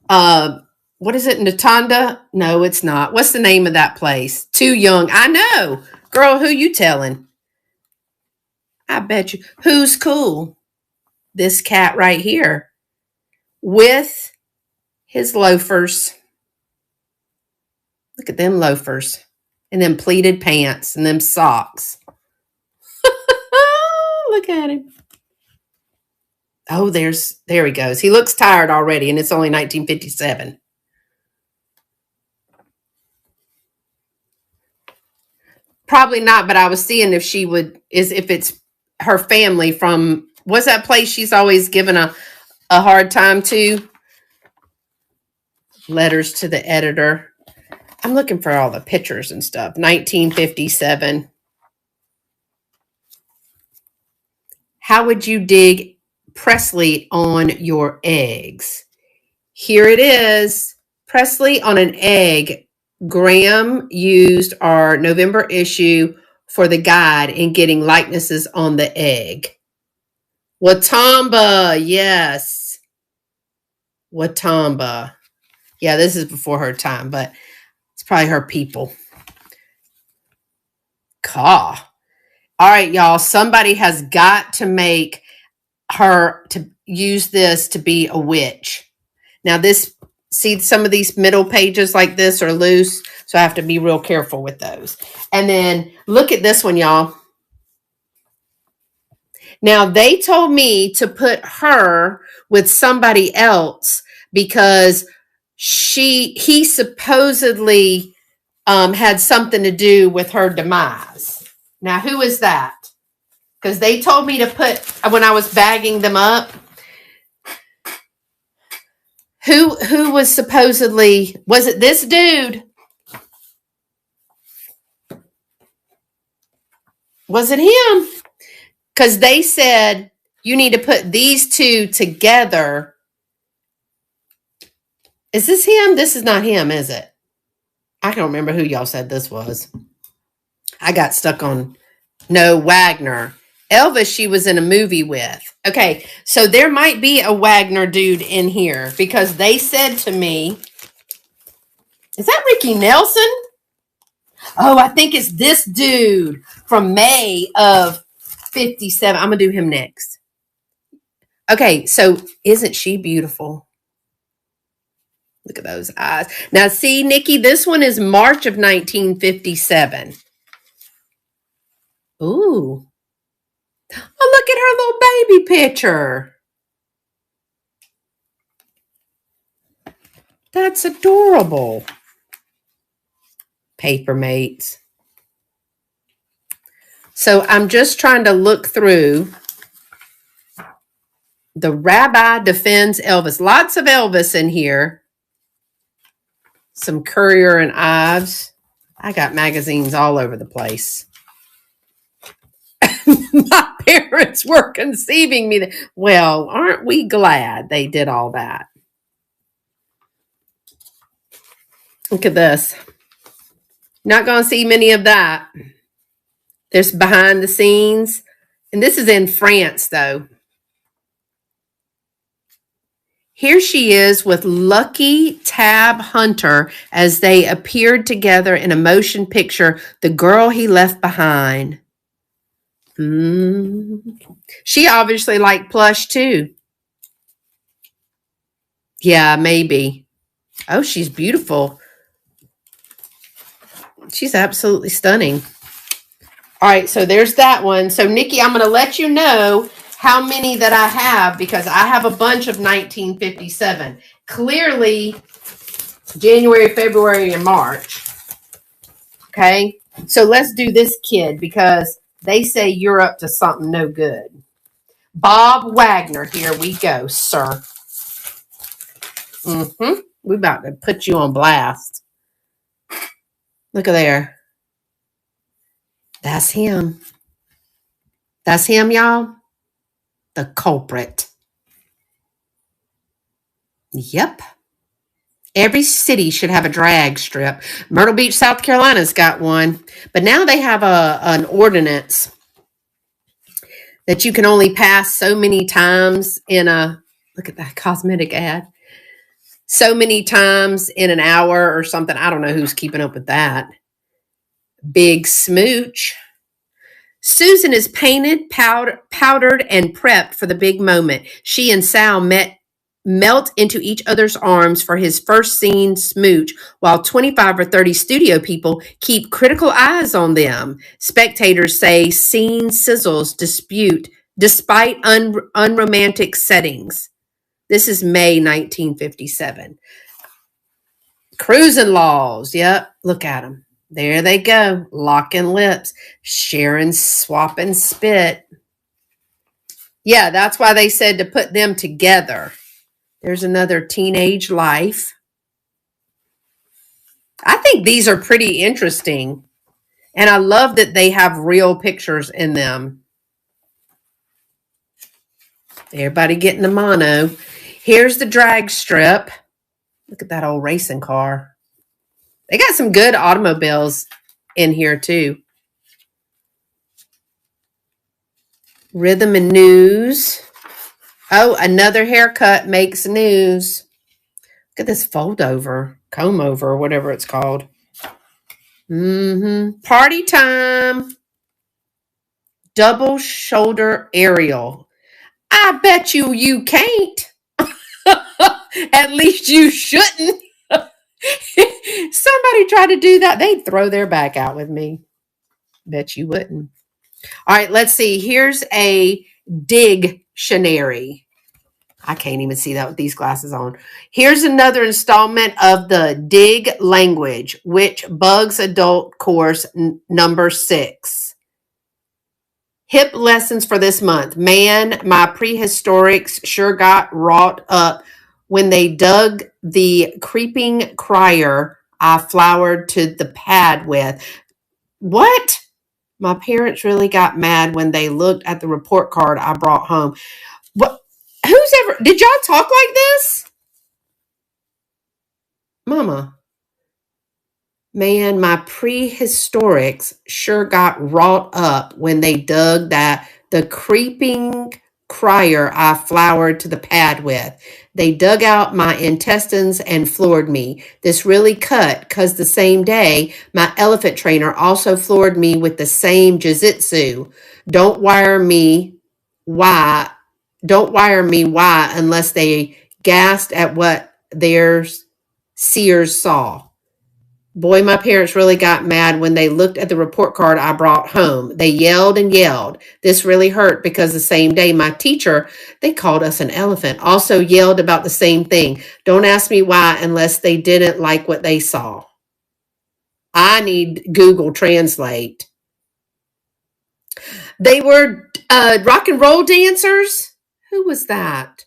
What is it? Natanda? No, it's not. What's the name of that place? Too Young. I know, girl. Who you telling? I bet you. Who's cool? This cat right here with his loafers. Look at them loafers and them pleated pants and them socks. Look at him. Oh, there he goes. He looks tired already, and it's only 1957. Probably not, but I was seeing if she would, if it's her family from, what's that place she's always given a hard time to? Letters to the editor. I'm looking for all the pictures and stuff. 1957. How would you dig Presley on your eggs? Here it is. Presley on an egg. Graham used our November issue for the guide in getting likenesses on the egg. Watamba, yes. Watamba. Yeah, this is before her time, but it's probably her people. Caw. All right, y'all. Somebody has got to make her to use this to be a witch. Now this, see some of these middle pages like this are loose, so I have to be real careful with those. And then look at this one, y'all. Now they told me to put her with somebody else because he supposedly had something to do with her demise. Now, who is that? Because they told me to put, when I was bagging them up, who was supposedly, was it this dude? Was it him? Because they said you need to put these two together. Is this him? This is not him, is it? I can't remember who y'all said this was. I got stuck on, no, Wagner. Elvis, she was in a movie with. Okay, so there might be a Wagner dude in here because they said to me, is that Ricky Nelson? Oh, I think it's this dude from May of 57. I'm going to do him next. Okay, so isn't she beautiful? Look at those eyes. Now, see, Nikki, this one is March of 1957. Ooh. Oh, look at her little baby picture. That's adorable. Papermates. So I'm just trying to look through. The Rabbi Defends Elvis. Lots of Elvis in here. Some Courier and Ives. I got magazines all over the place. My parents were conceiving me. Well, aren't we glad they did all that? Look at this. Not going to see many of that. There's behind the scenes. And this is in France, though. Here she is with Lucky Tab Hunter as they appeared together in a motion picture, The Girl He Left Behind. She obviously liked plush, too. Yeah, maybe. Oh, she's beautiful. She's absolutely stunning. All right, so there's that one. So, Nikki, I'm going to let you know how many that I have because I have a bunch of 1957. Clearly, January, February, and March. Okay, so let's do this kid because they say you're up to something no good. Bob Wagner, here we go, sir. We're about to put you on blast. Look at there. That's him. That's him, y'all. The culprit. Yep. Every city should have a drag strip. Myrtle Beach, South Carolina's got one. But now they have an ordinance that you can only pass so many times in a, look at that cosmetic ad, so many times in an hour or something. I don't know who's keeping up with that. Big smooch. Susan is painted, powdered, and prepped for the big moment. She and Sal melt into each other's arms for his first scene smooch, while 25 or 30 studio people keep critical eyes on them. Spectators say scene sizzles despite unromantic settings. This is May 1957. Cruising laws. Yep, look at them. There they go, locking lips, sharing, swapping spit. Yeah, that's why they said to put them together. There's another teenage life. I think these are pretty interesting. And I love that they have real pictures in them. Everybody getting the mono. Here's the drag strip. Look at that old racing car. They got some good automobiles in here too. Rhythm and News. Oh, another haircut makes news. Look at this fold over, comb over, or whatever it's called. Party time. Double shoulder aerial. I bet you can't. At least you shouldn't. Somebody try to do that, they'd throw their back out with me. Bet you wouldn't. All right, let's see. Here's a dictionary. I can't even see that with these glasses on. Here's another installment of the Dig Language, which Bugs Adult Course number 6. Hip lessons for this month. Man, my prehistorics sure got wrought up when they dug the creeping crier I flowered to the pad with. What? My parents really got mad when they looked at the report card I brought home. What? Did y'all talk like this? Mama. Man, my prehistorics sure got wrought up when they dug the creeping crier I flowered to the pad with. They dug out my intestines and floored me. This really cut, 'cause the same day, my elephant trainer also floored me with the same jiu-jitsu. Don't wire me why Don't wire me why unless they gasped at what their seers saw. Boy, my parents really got mad when they looked at the report card I brought home. They yelled and yelled. This really hurt because the same day my teacher, they called us an elephant, also yelled about the same thing. Don't ask me why unless they didn't like what they saw. I need Google Translate. They were rock and roll dancers? Who was that?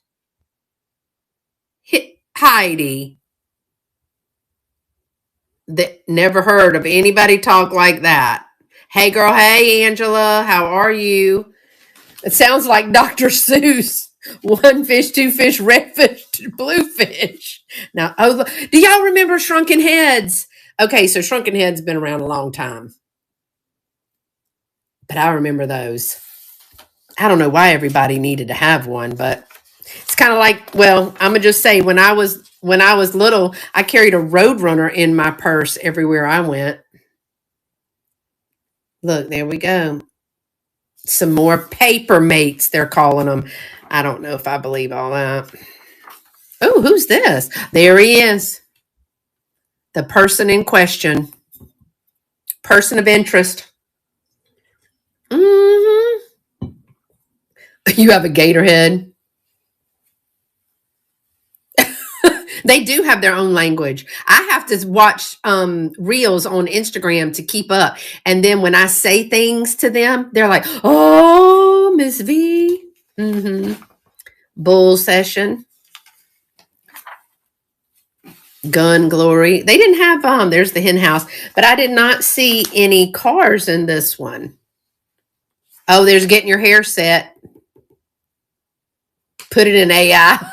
Heidi. Never heard of anybody talk like that. Hey girl, hey Angela, how are you? It sounds like Dr. Seuss. One fish, two fish, red fish, blue fish. Now, do y'all remember Shrunken Heads? Okay, so Shrunken Heads been around a long time, but I remember those. I don't know why everybody needed to have one, but it's kind of like, well, I'm gonna just say when I was little, I carried a Roadrunner in my purse everywhere I went. Look, there we go. Some more paper mates, they're calling them. I don't know if I believe all that. Oh, who's this? There he is. The person in question. Person of interest. Mm-hmm. You have a gator head. They do have their own language. I have to watch reels on Instagram to keep up. And then when I say things to them, they're like, oh, Miss V. Mm-hmm. Bull session. Gun glory. They didn't have, there's the hen house, but I did not see any cars in this one. Oh, there's getting your hair set. Put it in AI.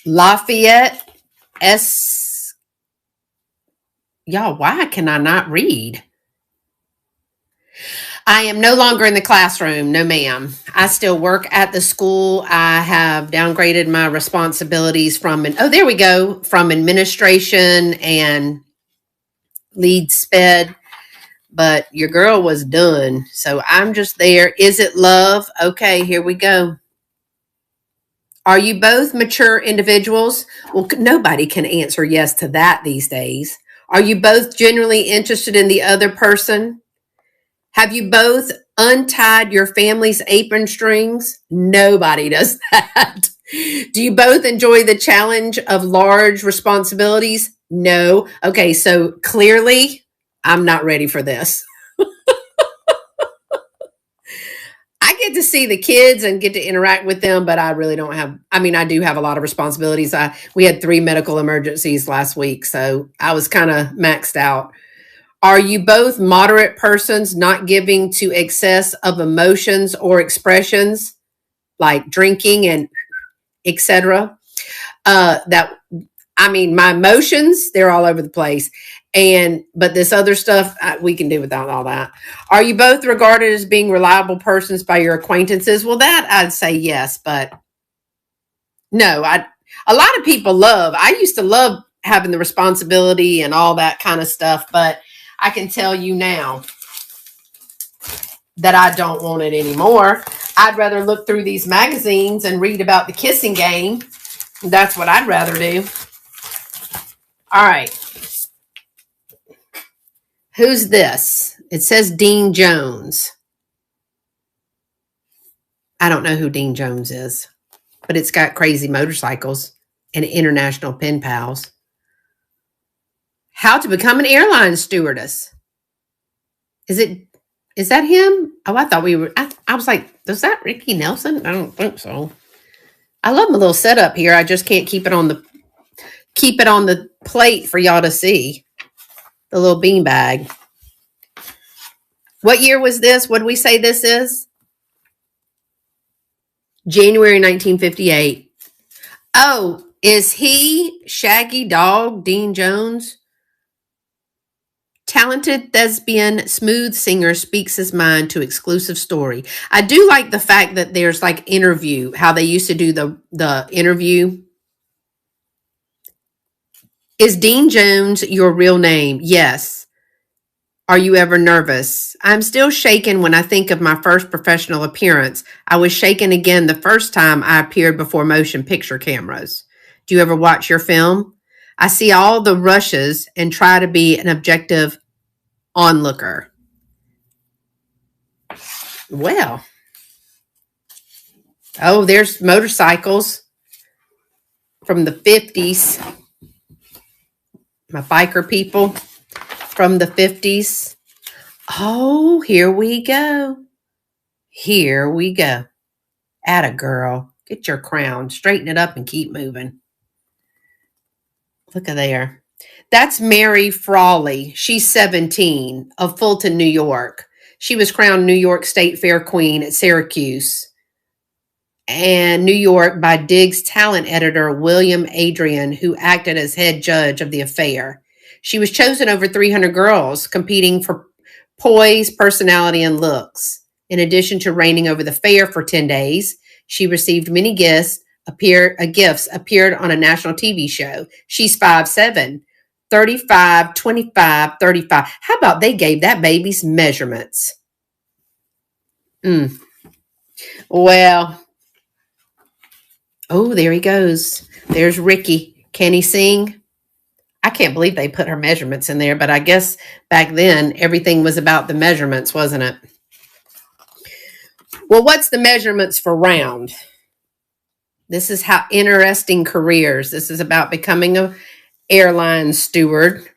Lafayette S. Y'all, why can I not read? I am no longer in the classroom. No, ma'am. I still work at the school. I have downgraded my responsibilities from, there we go, from administration and lead sped. But your girl was done. So I'm just there. Is it love? Okay, here we go. Are you both mature individuals? Well, nobody can answer yes to that these days. Are you both genuinely interested in the other person? Have you both untied your family's apron strings? Nobody does that. Do you both enjoy the challenge of large responsibilities? No. Okay, so clearly I'm not ready for this. I get to see the kids and get to interact with them, but I really don't have, I do have a lot of responsibilities. We had 3 medical emergencies last week, so I was kind of maxed out. Are you both moderate persons, not giving to excess of emotions or expressions like drinking and etc.? My emotions, they're all over the place. But this other stuff, we can do without all that. Are you both regarded as being reliable persons by your acquaintances? Well, that I'd say yes, but no, a lot of people I used to love having the responsibility and all that kind of stuff, but I can tell you now that I don't want it anymore. I'd rather look through these magazines and read about the kissing game. That's what I'd rather do. All right. Who's this? It says Dean Jones. I don't know who Dean Jones is, but it's got crazy motorcycles and international pen pals. How to become an airline stewardess. Is that him? Oh, I thought I was like, is that Ricky Nelson? I don't think so. I love my little setup here. I just can't keep it on the plate for y'all to see. The little beanbag. What year was this? What did we say this is? January 1958. Oh, is he Shaggy Dog, Dean Jones? Talented thespian, smooth singer, speaks his mind to exclusive story. I do like the fact that there's like interview, how they used to do the interview. Is Dean Jones your real name? Yes. Are you ever nervous? I'm still shaken when I think of my first professional appearance. I was shaken again the first time I appeared before motion picture cameras. Do you ever watch your film? I see all the rushes and try to be an objective onlooker. Well, oh, there's motorcycles from the 50s. My biker people from the 50s. Oh, here we go. Here we go. Atta girl. Get your crown. Straighten it up and keep moving. Look at there. That's Mary Frawley. She's 17 of Fulton, New York. She was crowned New York State Fair Queen at Syracuse and New York by Diggs talent editor William Adrian, who acted as head judge of the affair. She was chosen over 300 girls competing for poise, personality, and looks. In addition to reigning over the fair for 10 days, she received many gifts, appeared on a national TV show. She's 5'7", 35, 25, 35. How about they gave that baby's measurements? Well, oh, there he goes. There's Ricky. Can he sing? I can't believe they put her measurements in there, but I guess back then everything was about the measurements, wasn't it? Well, what's the measurements for round? This is how interesting careers. This is about becoming an airline steward,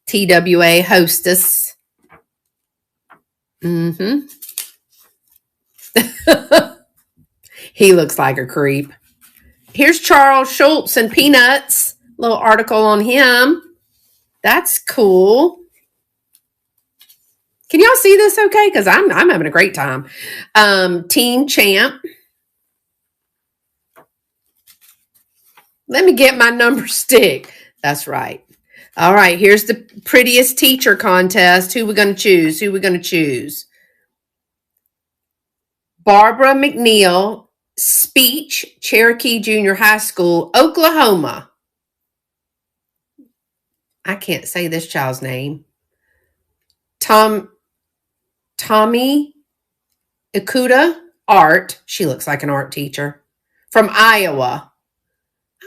TWA hostess. He looks like a creep. Here's Charles Schultz and Peanuts. Little article on him. That's cool. Can y'all see this okay? Because I'm having a great time. Teen Champ. Let me get my number stick. That's right. All right, here's the prettiest teacher contest. Who we going to choose? Barbara McNeil, speech, Cherokee Junior High School, Oklahoma. I can't say this child's name. Tommy Ikuda, art. She looks like an art teacher. From Iowa.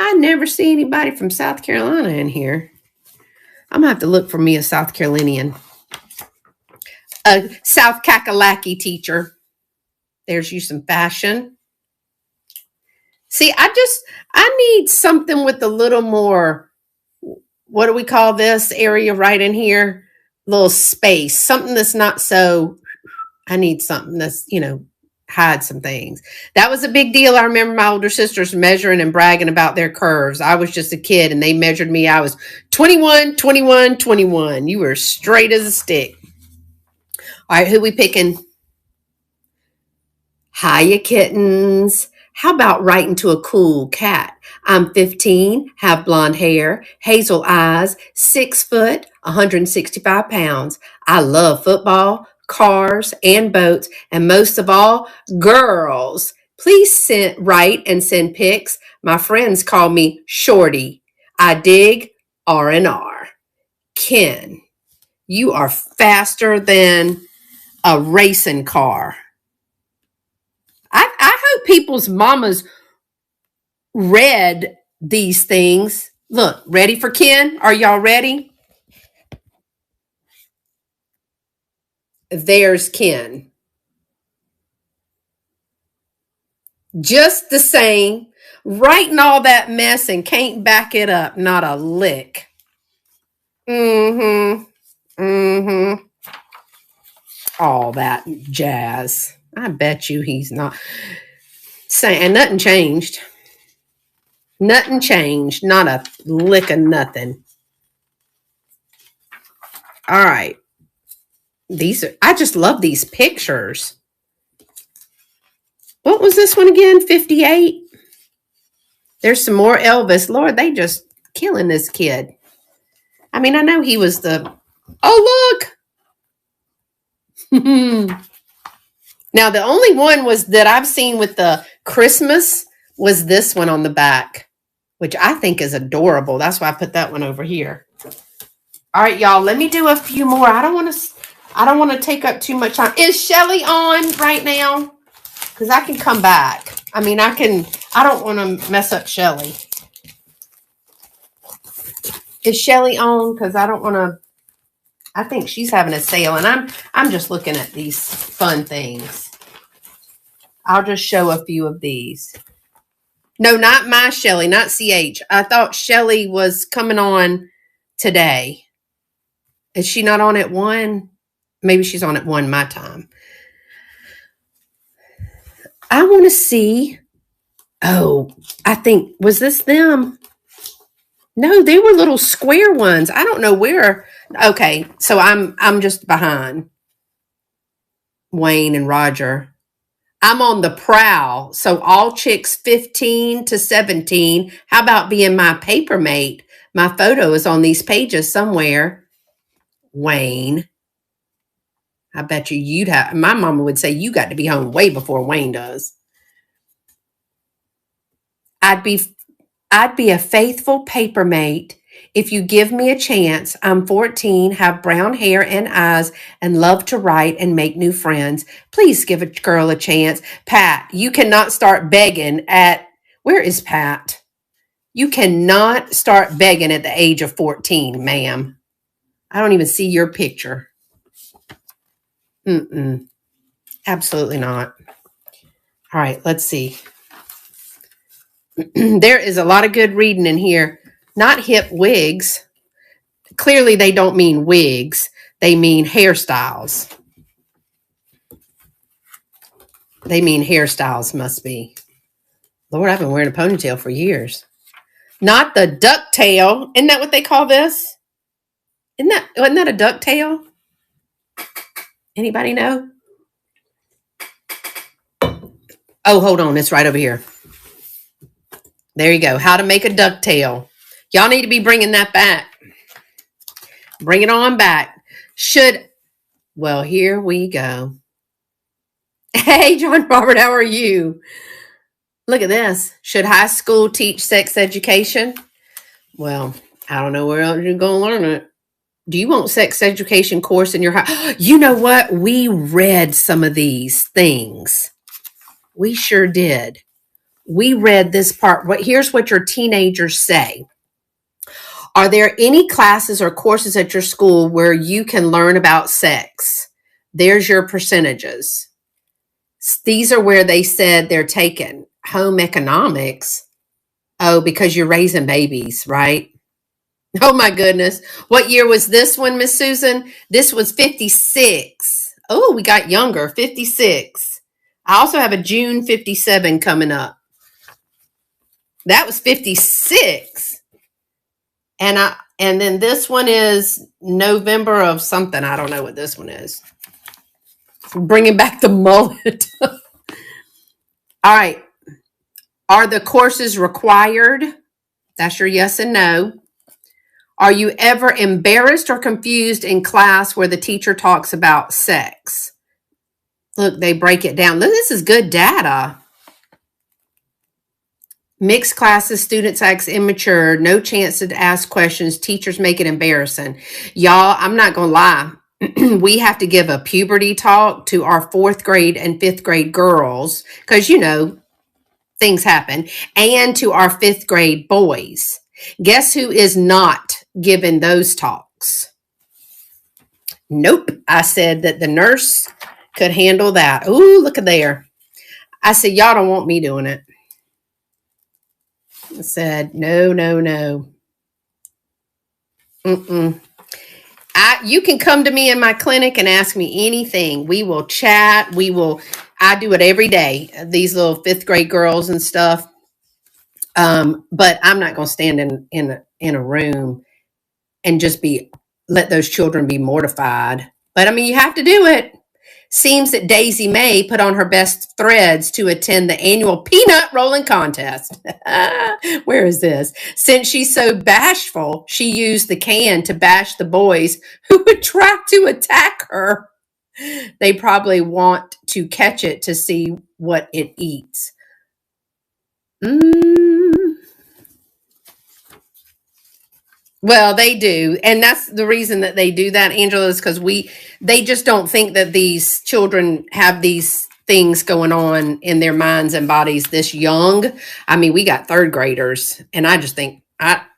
I never see anybody from South Carolina in here. I'm going to have to look for me a South Carolinian. A South Kakalaki teacher. There's you some fashion. See, I need something with a little more, what do we call this area right in here? Little space. Something that's not so, I need something that's, hide some things. That was a big deal. I remember my older sisters measuring and bragging about their curves. I was just a kid and they measured me. I was 21, 21, 21. You were straight as a stick. All right, who we picking? Hiya, kittens. How about writing to a cool cat? I'm 15, have blonde hair, hazel eyes, 6 foot, 165 pounds. I love football, cars, and boats, and most of all, girls. Please write and send pics. My friends call me Shorty. I dig R&R. Ken, you are faster than a racing car. I hope people's mamas read these things. Look, ready for Ken? Are y'all ready? There's Ken. Just the same, writing all that mess and can't back it up. Not a lick. All that jazz. I bet you he's not saying nothing changed. Nothing changed. Not a lick of nothing. All right. I just love these pictures. What was this one again? 58? There's some more Elvis. Lord, they just killing this kid. I mean, I know he was oh, look. Now, the only one that I've seen with the Christmas was this one on the back, which I think is adorable. That's why I put that one over here. All right, y'all. Let me do a few more. I don't want to. I don't want to take up too much time. Is Shelly on right now? Because I can come back. I mean, I can. I don't want to mess up Shelly. Is Shelly on? Because I don't want to. I think she's having a sale, and I'm just looking at these fun things. I'll just show a few of these. No, not my Shelly, not CH. I thought Shelly was coming on today. Is she not on at 1? Maybe she's on at 1 my time. I want to see. Oh, I think, was this them? No, they were little square ones. I don't know where. Okay, so I'm just behind Wayne and Roger. I'm on the prowl. So all chicks 15 to 17. How about being my paper mate? My photo is on these pages somewhere. Wayne. I bet you'd have, my mama would say you got to be home way before Wayne does. I'd be a faithful paper mate if you give me a chance. I'm 14, have brown hair and eyes, and love to write and make new friends. Please give a girl a chance. Pat, you cannot start begging at, where is Pat? You cannot start begging at the age of 14, ma'am. I don't even see your picture. Absolutely not. All right, let's see. There is a lot of good reading in here. Not hip wigs. Clearly, they don't mean wigs. They mean hairstyles. They mean hairstyles must be. Lord, I've been wearing a ponytail for years. Not the ducktail. Isn't that what they call this? Wasn't that a ducktail? Anybody know? Oh, hold on. It's right over here. There you go. How to make a ducktail. Y'all need to be bringing that back. Bring it on back. Well, here we go. Hey, John Robert, how are you? Look at this. Should high school teach sex education? Well, I don't know where else you're going to learn it. Do you want sex education course in your house? You know what? We read some of these things. We sure did. We read this part. Here's what your teenagers say. Are there any classes or courses at your school where you can learn about sex? There's your percentages. These are where they said they're taking home economics. Oh, because you're raising babies, right? Oh my goodness. What year was this one, Miss Susan? This was 56. Oh, we got younger, 56. I also have a June 57 coming up. That was 56. And then this one is November of something. I don't know what this one is. Bringing back the mullet. All right. Are the courses required? That's your yes and no. Are you ever embarrassed or confused in class where the teacher talks about sex? Look, they break it down. Look, this is good data. Mixed classes, students act immature, no chance to ask questions, teachers make it embarrassing. Y'all, I'm not going to lie. We have to give a puberty talk to our 4th grade and 5th grade girls because, you know, things happen, and to our 5th grade boys. Guess who is not giving those talks? Nope. I said that the nurse could handle that. Ooh, look at there. I said, y'all don't want me doing it. I said, no. You can come to me in my clinic and ask me anything. We will chat. I do it every day. These little 5th grade girls and stuff. But I'm not going to stand in a room and just let those children be mortified. But I mean, you have to do it. Seems that Daisy May put on her best threads to attend the annual peanut rolling contest. Where is this? Since she's so bashful, she used the can to bash the boys who would try to attack her. They probably want to catch it to see what it eats. Well, they do. And that's the reason that they do that, Angela, is because they just don't think that these children have these things going on in their minds and bodies this young. I mean, we got third graders, and I just think that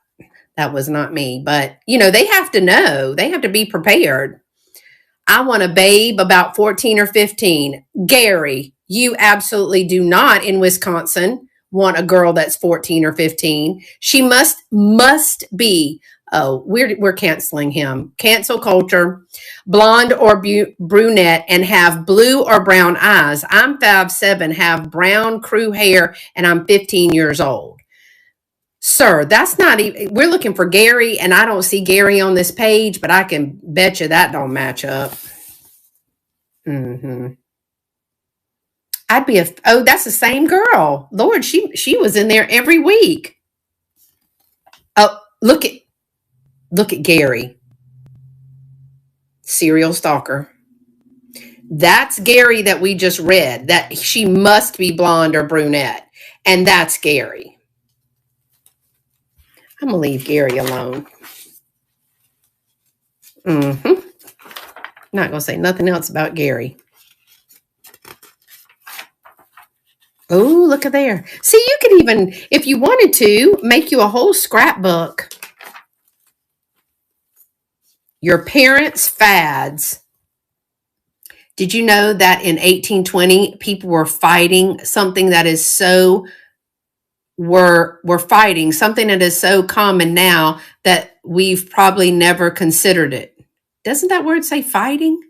was not me. But, they have to know, they have to be prepared. I want a babe about 14 or 15. Gary, you absolutely do not in Wisconsin want a girl that's 14 or 15. She must be. Oh, we're canceling him. Cancel culture. Blonde or brunette and have blue or brown eyes. I'm 5'7", have brown crew hair, and I'm 15 years old. Sir, that's not even, we're looking for Gary, and I don't see Gary on this page, but I can bet you that don't match up. Mm-hmm. Oh, that's the same girl. Lord, she was in there every week. Oh, look at Gary. Serial stalker. That's Gary that we just read. That she must be blonde or brunette. And that's Gary. I'm going to leave Gary alone. Mm-hmm. Not going to say nothing else about Gary. Oh, look at there. See, you could even, if you wanted to, make you a whole scrapbook. Your parents' fads. Did you know that in 1820, people were fighting something that is so, we're fighting something that is so common now that we've probably never considered it. Doesn't that word say fighting?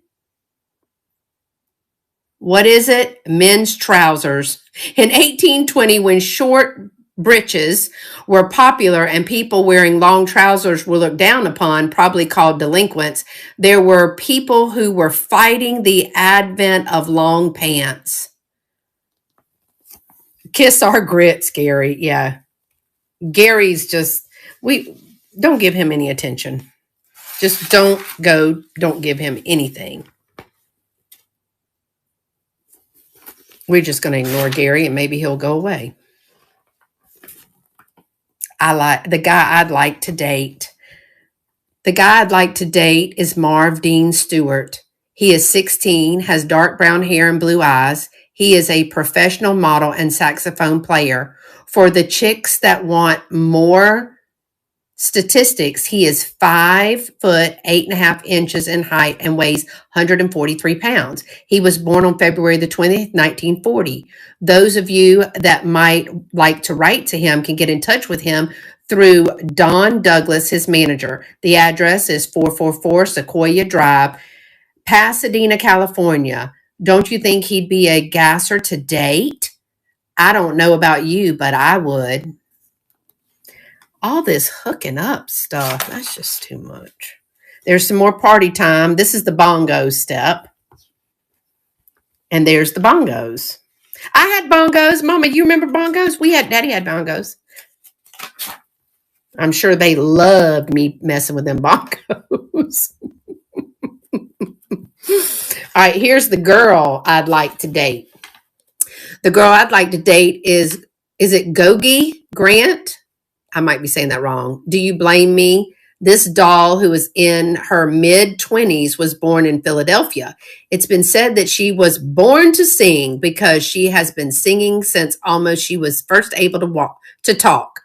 What is it? Men's trousers. In 1820, when short breeches were popular and people wearing long trousers were looked down upon, probably called delinquents, there were people who were fighting the advent of long pants. Kiss our grits, Gary. Yeah. Gary's just, we don't give him any attention. Just don't give him anything. We're just going to ignore Gary and maybe he'll go away. I like the guy I'd like to date. The guy I'd like to date is Marv Dean Stewart. He is 16, has dark brown hair and blue eyes. He is a professional model and saxophone player. For the chicks that want more statistics, he is 5 foot 8.5 inches in height and weighs 143 pounds. He was born on February the 20th, 1940. Those of you that might like to write to him can get in touch with him through Don Douglas, his manager. The address is 444 Sequoia Drive, Pasadena, California. Don't you think he'd be a gasser to date? I don't know about you, but I would. All this hooking up stuff, that's just too much. There's some more party time. This is the bongo step. And there's the bongos. I had bongos. Mama, you remember bongos? Daddy had bongos. I'm sure they loved me messing with them bongos. All right, here's the girl I'd like to date. The girl I'd like to date is it Gogi Grant? I might be saying that wrong. Do you blame me? This doll, who is in her mid-20s, was born in Philadelphia. It's been said that she was born to sing because she has been singing since almost she was first able to talk.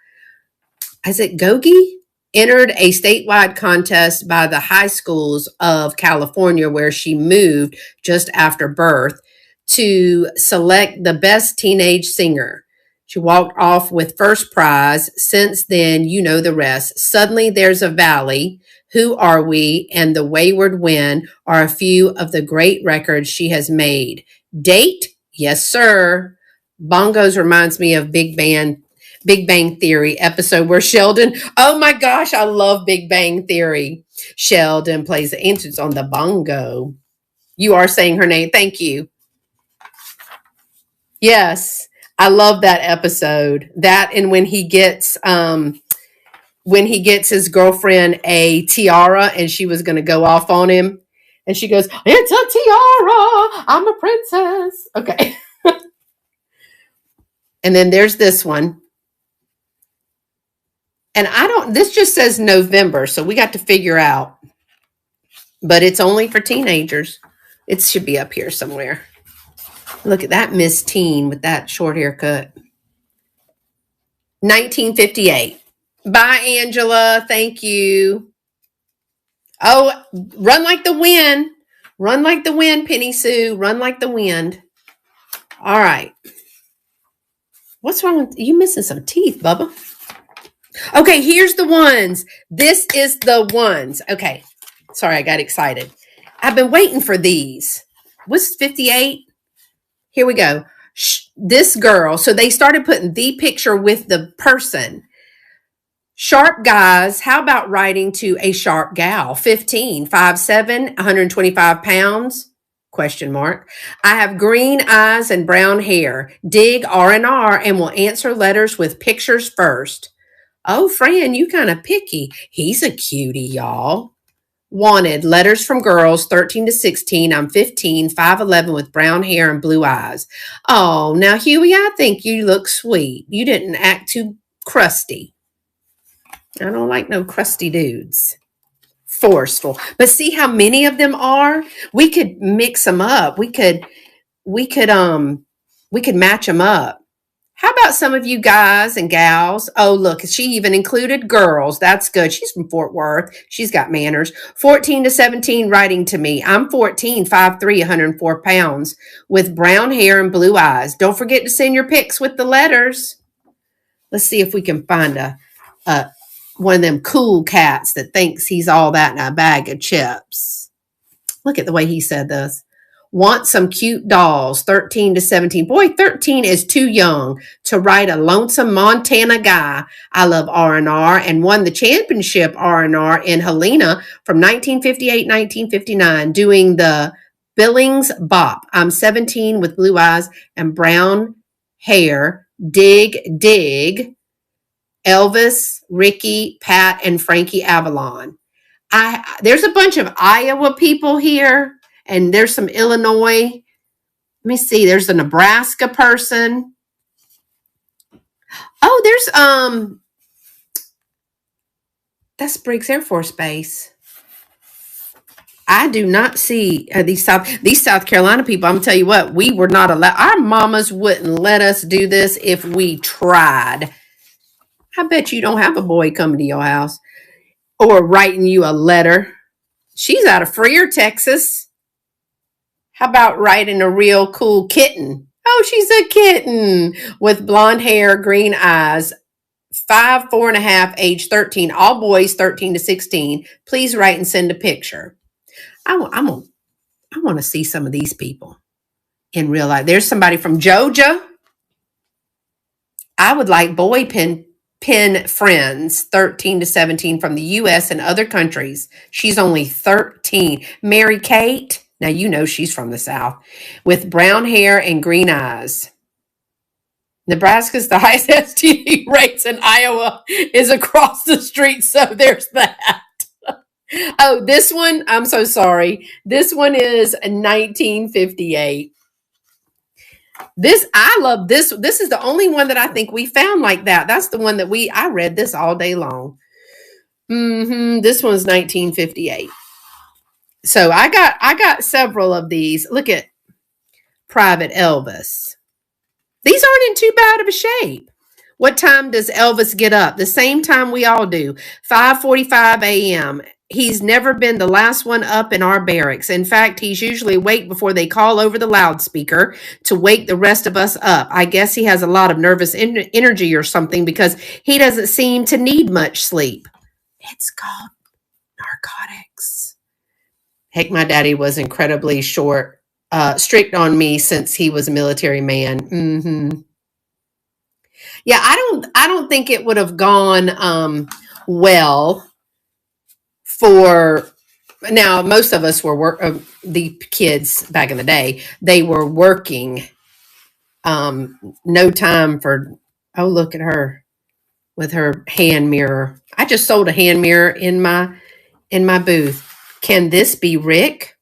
Is it Gogi? Entered a statewide contest by the high schools of California, where she moved just after birth, to select the best teenage singer. She walked off with first prize. Since then, you know the rest. Suddenly There's a Valley, Who Are We, and The Wayward Wind are a few of the great records she has made. Date? Yes, sir. Bongos reminds me of Big Bang Theory episode where Sheldon, oh my gosh, I love Big Bang Theory. Sheldon plays the instruments on the bongo. You are saying her name. Thank you. Yes. I love that episode. That and when he gets his girlfriend a tiara and she was going to go off on him, and she goes, "It's a tiara. I'm a princess." Okay. And then there's this one. And this just says November, so we got to figure out. But it's only for teenagers. It should be up here somewhere. Look at that Miss Teen with that short haircut. 1958. Bye, Angela. Thank you. Oh, run like the wind. Run like the wind, Penny Sue. Run like the wind. All right. What's wrong with you? Missing some teeth, Bubba. Okay, here's the ones. This is the ones. Okay. Sorry, I got excited. I've been waiting for these. What's 58? Here we go. This girl. So they started putting the picture with the person. Sharp guys. How about writing to a sharp gal? 15, 5'7", 125 pounds. Question mark. I have green eyes and brown hair. Dig R&R and will answer letters with pictures first. Oh, Fran, you kind of picky. He's a cutie, y'all. Wanted, letters from girls, 13 to 16. I'm 15, 5'11", with brown hair and blue eyes. Oh, now, Huey, I think you look sweet. You didn't act too crusty. I don't like no crusty dudes. Forceful. But see how many of them are? We could mix them up. We could match them up. How about some of you guys and gals? Oh, look, she even included girls. That's good. She's from Fort Worth. She's got manners. 14 to 17 writing to me. I'm 14, 5'3", 104 pounds with brown hair and blue eyes. Don't forget to send your pics with the letters. Let's see if we can find one of them cool cats that thinks he's all that in a bag of chips. Look at the way he said this. Want some cute dolls, 13 to 17. Boy, 13 is too young to write a lonesome Montana guy. I love R&R and won the championship R&R in Helena from 1958-1959 doing the Billings Bop. I'm 17 with blue eyes and brown hair. Dig. Elvis, Ricky, Pat, and Frankie Avalon. There's a bunch of Iowa people here. And there's some Illinois. Let me see. There's a Nebraska person. Oh, there's that's Briggs Air Force Base. I do not see these South Carolina people. I'm gonna tell you what, we were not allowed. Our mamas wouldn't let us do this if we tried. I bet you don't have a boy coming to your house or writing you a letter. She's out of Freer, Texas. How about writing a real cool kitten? Oh, she's a kitten with blonde hair, green eyes, 5'4" and a half, age 13. All boys 13 to 16. Please write and send a picture. I want to see some of these people in real life. There's somebody from Georgia. I would like boy pen friends, 13 to 17 from the U.S. and other countries. She's only 13. Mary Kate. Now, you know she's from the South, with brown hair and green eyes. Nebraska's the highest STD rates, and Iowa is across the street, so there's that. Oh, this one, I'm so sorry. This one is 1958. I love this. This is the only one that I think we found like that. That's the one that I read this all day long. This one's 1958. So I got several of these. Look at Private Elvis. These aren't in too bad of a shape. What time does Elvis get up? The same time we all do, 5:45 a.m. He's never been the last one up in our barracks. In fact, he's usually awake before they call over the loudspeaker to wake the rest of us up. I guess he has a lot of nervous energy or something because he doesn't seem to need much sleep. It's called narcotics. Heck, my daddy was incredibly strict on me since he was a military man. Yeah, I don't think it would have gone well for now. Most of us were the kids back in the day. They were working. No time for. Oh, look at her with her hand mirror. I just sold a hand mirror in my booth. Can this be Rick?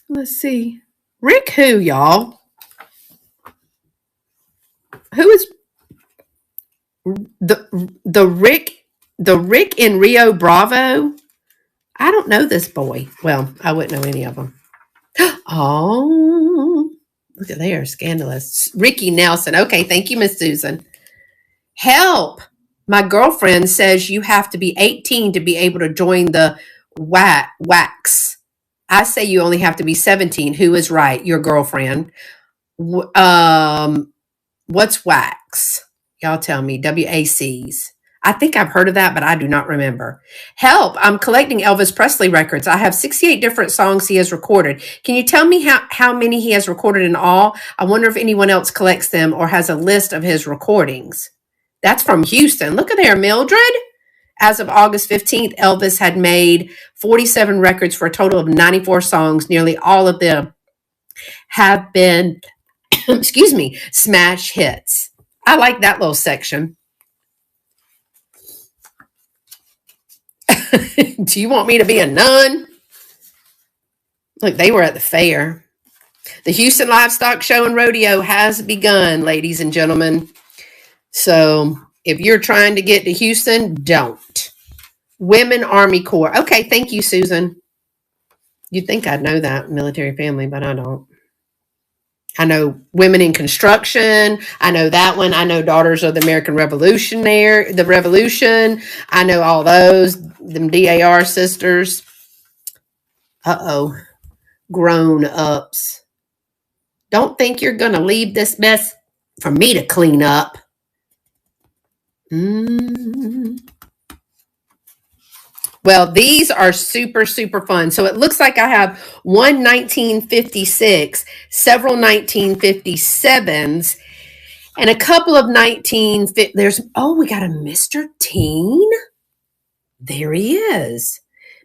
Let's see. Rick who, y'all? Who is the Rick in Rio Bravo. I don't know this boy. Well, I wouldn't know any of them. Oh, look at there, scandalous. Ricky Nelson. Okay, thank you, Miss Susan. Help! My girlfriend says you have to be 18 to be able to join the wax. I say you only have to be 17. Who is right? Your girlfriend. What's wax? Y'all tell me. WACs. I think I've heard of that, but I do not remember. Help! I'm collecting Elvis Presley records. I have 68 different songs he has recorded. Can you tell me how many he has recorded in all? I wonder if anyone else collects them or has a list of his recordings. That's from Houston. Look at there, Mildred. As of August 15th, Elvis had made 47 records for a total of 94 songs. Nearly all of them have been, excuse me, smash hits. I like that little section. Do you want me to be a nun? Look, they were at the fair. The Houston Livestock Show and Rodeo has begun, ladies and gentlemen. So if you're trying to get to Houston, don't. Women Army Corps. Okay, thank you, Susan. You'd think I'd know that military family, but I don't. I know Women in Construction. I know that one. I know Daughters of the American Revolution. I know all those. Them DAR sisters. Uh-oh. Grown ups. Don't think you're going to leave this mess for me to clean up. Well, these are super, super fun. So it looks like I have one 1956, several 1957s, and a couple of 1950s. We got a Mr. Teen. There he is.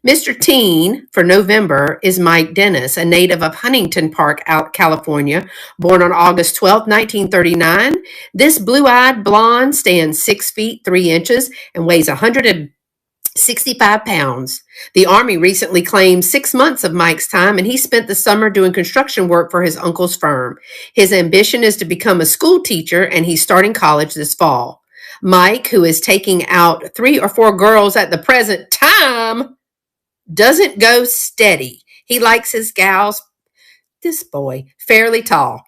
Mr. Teen for November is Mike Dennis, a native of Huntington Park, California, born on August 12, 1939. This blue-eyed blonde stands 6 feet 3 inches and weighs 165 pounds. The Army recently claimed 6 months of Mike's time, and he spent the summer doing construction work for his uncle's firm. His ambition is to become a school teacher, and he's starting college this fall. Mike, who is taking out 3 or 4 girls at the present time, doesn't go steady. He likes his gals, this boy, fairly tall,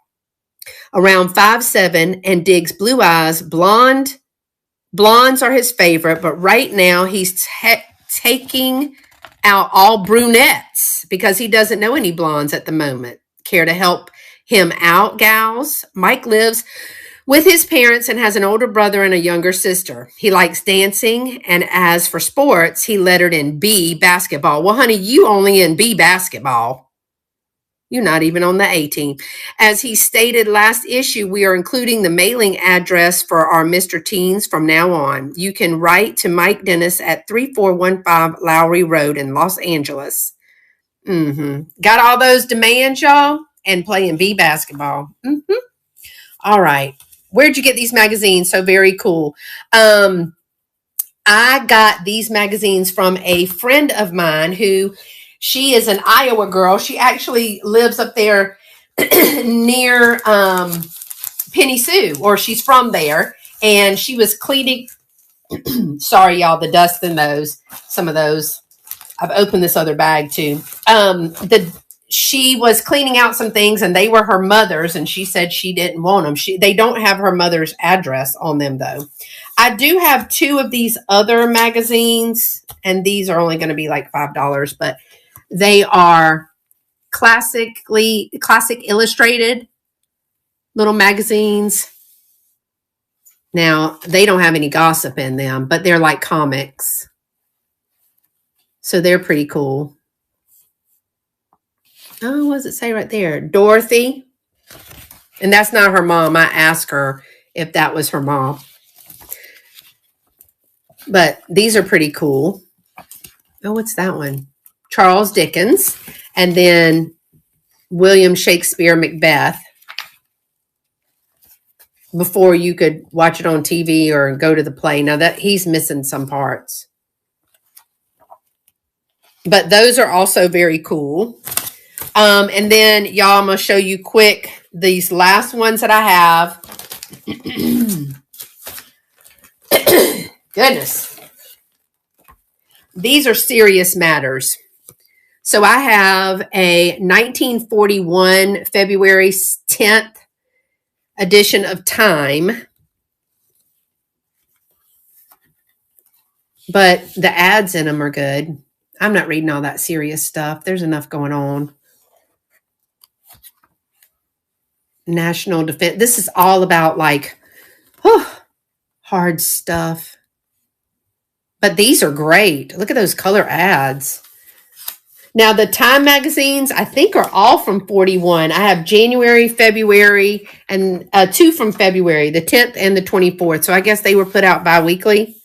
around 5'7", and digs blue eyes. Blondes are his favorite, but right now he's taking out all brunettes because he doesn't know any blondes at the moment. Care to help him out, gals? Mike lives with his parents and has an older brother and a younger sister. He likes dancing, and as for sports, he lettered in B, basketball. Well, honey, you only in B, basketball. You're not even on the A team. As he stated last issue, we are including the mailing address for our Mr. Teens from now on. You can write to Mike Dennis at 3415 Lowry Road in Los Angeles. Got all those demands, y'all? And playing B basketball. All right. Where'd you get these magazines? So very cool. I got these magazines from a friend of mine who, she is an Iowa girl. She actually lives up there near Penny Sue, or she's from there. And she was cleaning. Sorry, y'all, the dust in those. Some of those. I've opened this other bag too. She was cleaning out some things, and they were her mother's, and she said she didn't want them. They don't have her mother's address on them, though. I do have 2 of these other magazines, and these are only going to be like $5, but they are classic illustrated little magazines. Now, they don't have any gossip in them, but they're like comics. So they're pretty cool. Oh, what does it say right there? Dorothy. And that's not her mom. I asked her if that was her mom. But these are pretty cool. Oh, what's that one? Charles Dickens. And then William Shakespeare Macbeth. Before you could watch it on TV or go to the play. Now that he's missing some parts. But those are also very cool. And then, y'all, I'm going to show you quick these last ones that I have. goodness. These are serious matters. So I have a 1941 February 10th edition of Time. But the ads in them are good. I'm not reading all that serious stuff. There's enough going on. National defense. This is all about like hard stuff. But these are great. Look at those color ads. Now, the Time magazines, I think, are all from 41. I have January, February, and 2 from February, the 10th and the 24th. So I guess they were put out bi-weekly.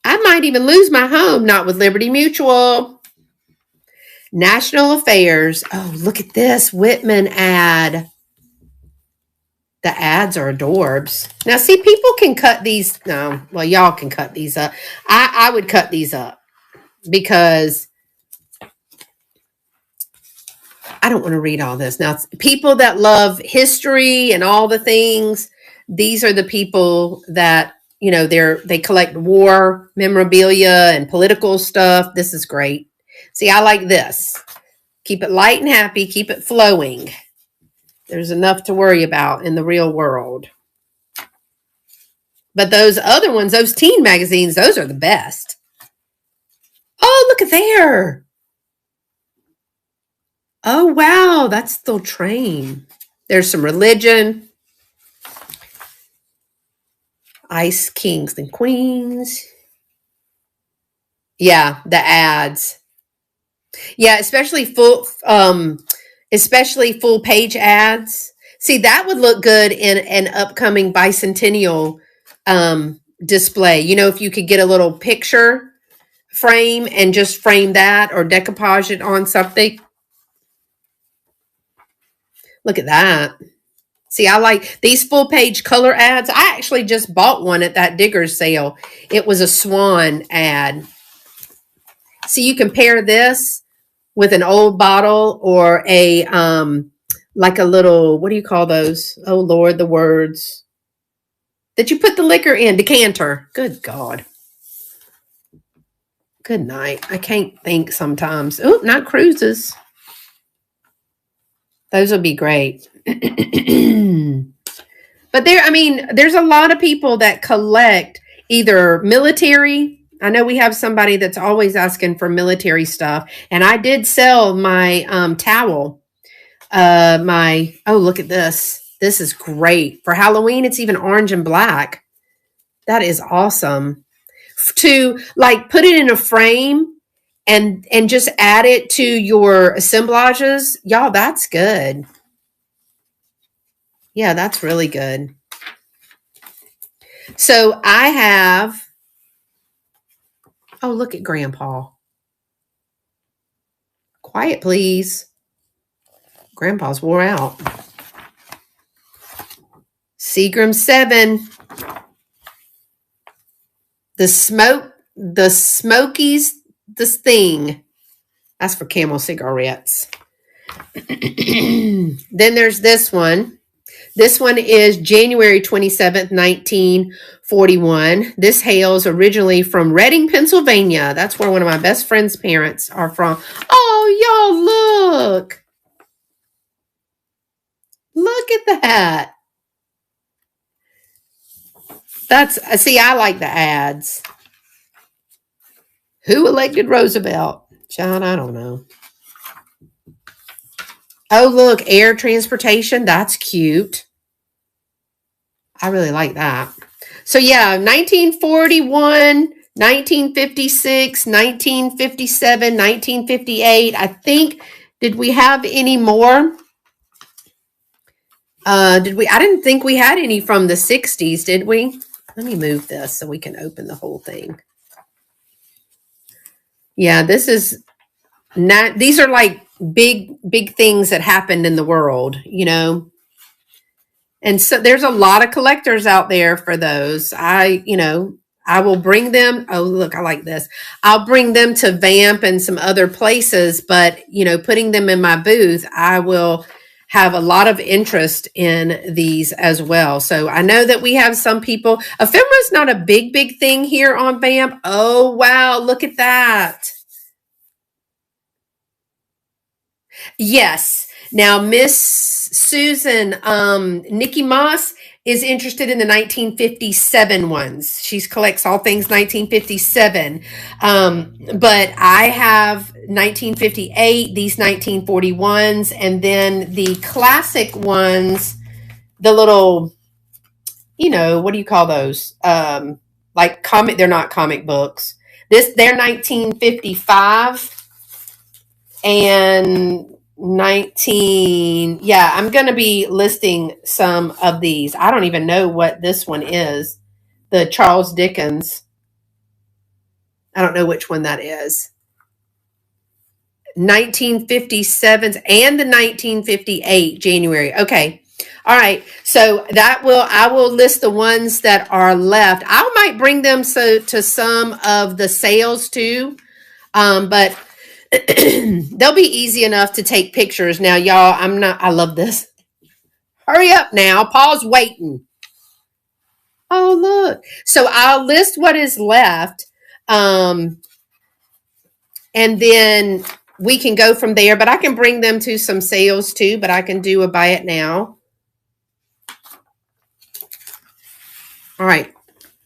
I might even lose my home, not with Liberty Mutual. National Affairs. Oh, look at this Whitman ad. The ads are adorbs. Now, see, people can cut these. No, well, y'all can cut these up. I would cut these up because I don't want to read all this. Now, people that love history and all the things, these are the people that, you know, they collect war memorabilia and political stuff. This is great. See, I like this. Keep it light and happy. Keep it flowing. There's enough to worry about in the real world. But those other ones, those teen magazines, those are the best. Oh, look at there. Oh, wow. That's the train. There's some religion. Ice Kings and Queens. Yeah, the ads. Yeah, especially full page ads. See, that would look good in an upcoming bicentennial display. You know, if you could get a little picture frame and just frame that or decoupage it on something. Look at that. See, I like these full page color ads. I actually just bought one at that digger's sale. It was a swan ad. See, you compare this with an old bottle or a like a little, what do you call those? Oh Lord, the words that you put the liquor in, decanter. Good God. Good night. I can't think sometimes. Oh, not cruises. Those would be great. But there's a lot of people that collect either military. I know we have somebody that's always asking for military stuff. And I did sell my towel. Look at this. This is great. For Halloween, it's even orange and black. That is awesome. To like put it in a frame and just add it to your assemblages. Y'all, that's good. Yeah, that's really good. So I have, oh, look at Grandpa. Quiet, please. Grandpa's wore out. Seagram 7. The Smokies, this thing. That's for Camel cigarettes. Then there's this one. This one is January 27th, 1941. This hails originally from Reading, Pennsylvania. That's where one of my best friend's parents are from. Oh, y'all, look. Look at that. See, I like the ads. Who elected Roosevelt? John, I don't know. Oh, look, air transportation. That's cute. I really like that. So, yeah, 1941, 1956, 1957, 1958. I think, did we have any more? I didn't think we had any from the 60s, did we? Let me move this so we can open the whole thing. Yeah, these are like big things that happened in the world, you know. And so there's a lot of collectors out there for those. I will bring them. Oh, look, I like this. I'll bring them to VAMP and some other places, but, you know, putting them in my booth, I will have a lot of interest in these as well. So I know that we have some people. Ephemera is not a big thing here on VAMP. Oh, wow. Look at that. Yes. Now, Miss Susan, Nikki Moss is interested in the 1957 ones. She collects all things 1957. But I have 1958, these 1941s, and then the classic ones, the little, what do you call those? Like comic, they're not comic books. They're 1955 and I'm going to be listing some of these. I don't even know what this one is. The Charles Dickens. I don't know which one that is. 1957s and the 1958 January. Okay. All right. So I will list the ones that are left. I might bring them to some of the sales too. But they'll be easy enough to take pictures. Now, y'all, I love this. Hurry up now. Paul's waiting. Oh, look. So I'll list what is left. And then we can go from there, but I can bring them to some sales too, but I can do a buy it now. All right.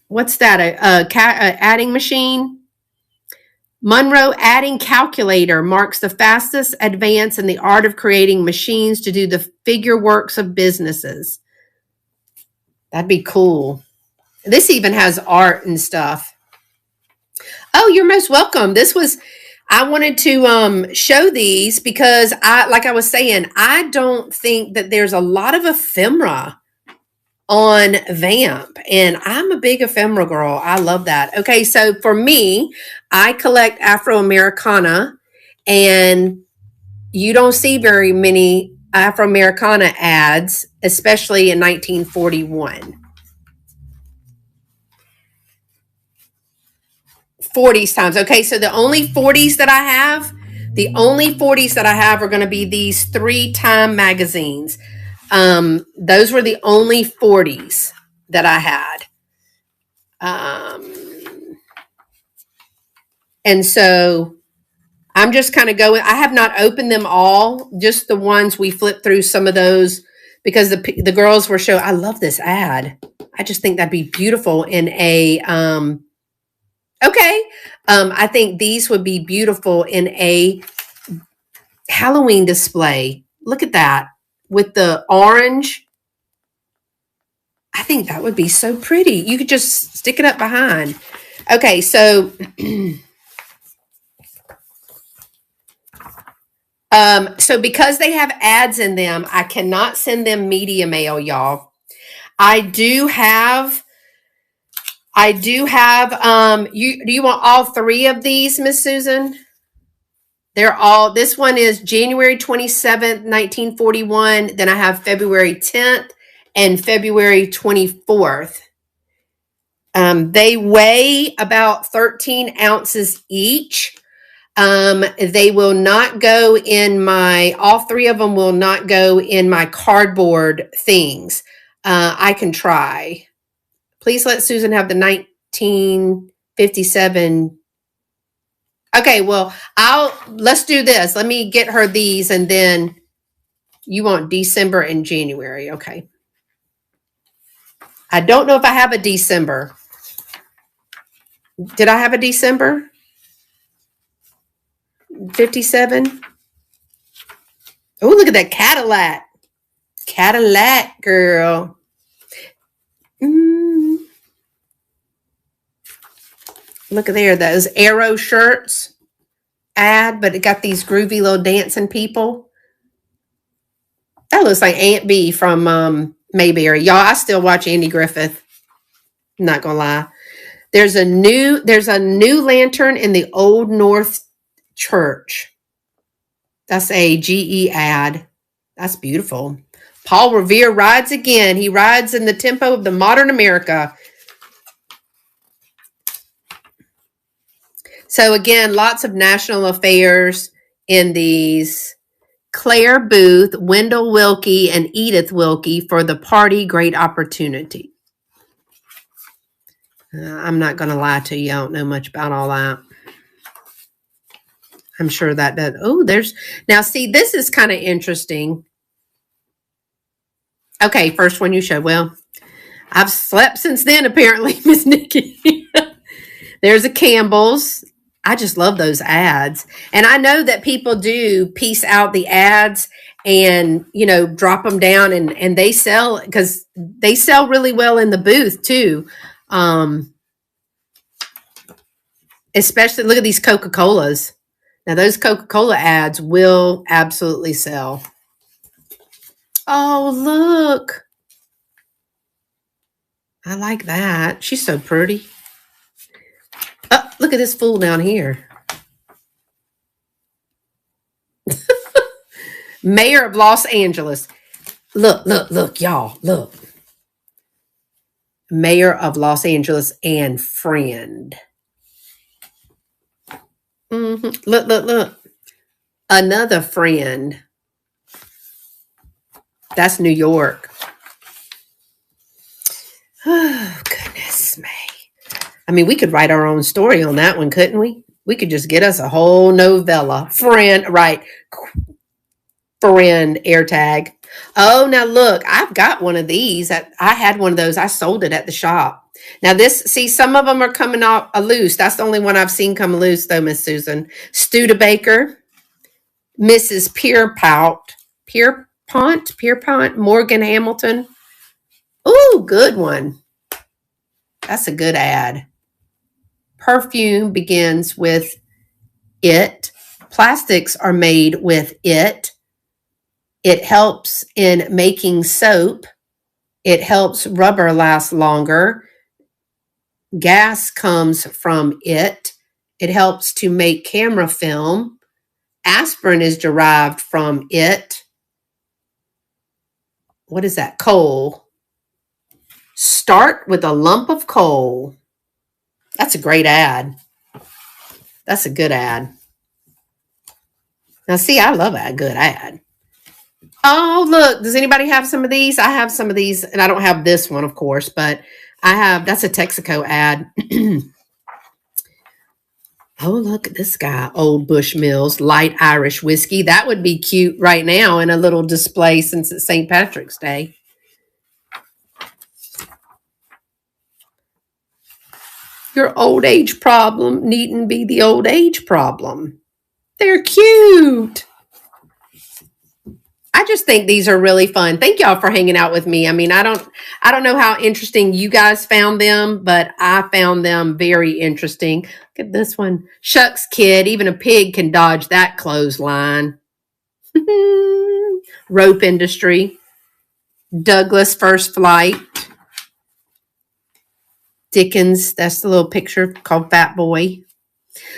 What's that? A adding machine? Monroe adding calculator marks the fastest advance in the art of creating machines to do the figure works of businesses. That'd be cool. This even has art and stuff. Oh, you're most welcome. I wanted to show these because like I was saying, I don't think that there's a lot of ephemera on VAMP, and I'm a big ephemera girl. I love that. Okay, so for me, I collect Afro-Americana, and you don't see very many Afro-Americana ads, especially in 1941. 40s times. Okay, so the only 40s that I have are going to be these 3 Time magazines. Those were the only 40s that I had. And so I'm just kind of going, I have not opened them all, just the ones we flipped through some of those because the girls were showing, I love this ad. I just think that'd be beautiful in a, I think these would be beautiful in a Halloween display. Look at that with the orange. I think that would be so pretty. You could just stick it up behind. Okay, so so because they have ads in them, I cannot send them media mail, y'all. I do have do you want all 3 of these, Miss Susan? This one is January 27th, 1941. Then I have February 10th and February 24th. They weigh about 13 ounces each. They will not go in all 3 of them will not go in my cardboard things. I can try. Please let Susan have the 1957. Okay, well, let's do this. Let me get her these, and then you want December and January. Okay. I don't know if I have a December. Did I have a December? 57? Oh, look at that Cadillac. Cadillac, girl. Look at there, those Arrow shirts ad, but it got these groovy little dancing people. That looks like Aunt B from Mayberry. Y'all, I still watch Andy Griffith. I'm not gonna lie. There's a new lantern in the Old North Church. That's a GE ad. That's beautiful. Paul Revere rides again. He rides in the tempo of the modern America. So again, lots of national affairs in these Claire Booth, Wendell Wilkie, and Edith Wilkie for the party Great Opportunity. I'm not going to lie to you. I don't know much about all that. I'm sure that does. Oh, now see, this is kind of interesting. Okay, first one you showed. Well, I've slept since then, apparently, Miss Nikki. There's a Campbell's. I just love those ads. And I know that people do piece out the ads and, drop them down and they sell, because they sell really well in the booth too. Especially, look at these Coca-Colas. Now, those Coca-Cola ads will absolutely sell. Oh, look. I like that. She's so pretty. Oh, look at this fool down here. Mayor of Los Angeles. Look, y'all. Look. Mayor of Los Angeles and friend. Look. Another friend. That's New York. Oh, goodness me. I mean, we could write our own story on that one, couldn't we? We could just get us a whole novella. Friend, right. Friend, air tag. Oh, now look, I've got one of these. I had one of those. I sold it at the shop. Now some of them are coming off loose. That's the only one I've seen come loose though, Miss Susan. Studebaker, Mrs. Pierpont, Morgan Hamilton. Ooh, good one. That's a good ad. Perfume begins with it. Plastics are made with it. It helps in making soap. It helps rubber last longer. Gas comes from it. It helps to make camera film. Aspirin is derived from it. What is that? Coal. Start with a lump of coal. That's a great ad. That's a good ad. Now, see, I love a good ad. Oh, look, does anybody have some of these? I have some of these, and I don't have this one, of course, but that's a Texaco ad. Oh, look at this guy, Old Bushmills, light Irish whiskey. That would be cute right now in a little display since it's St. Patrick's Day. Your old age problem needn't be the old age problem. They're cute. I just think these are really fun. Thank y'all for hanging out with me. I mean, I don't know how interesting you guys found them, but I found them very interesting. Look at this one. Shucks, kid, even a pig can dodge that clothesline. Rope industry. Douglas First Flight. Dickens, that's the little picture called Fat Boy.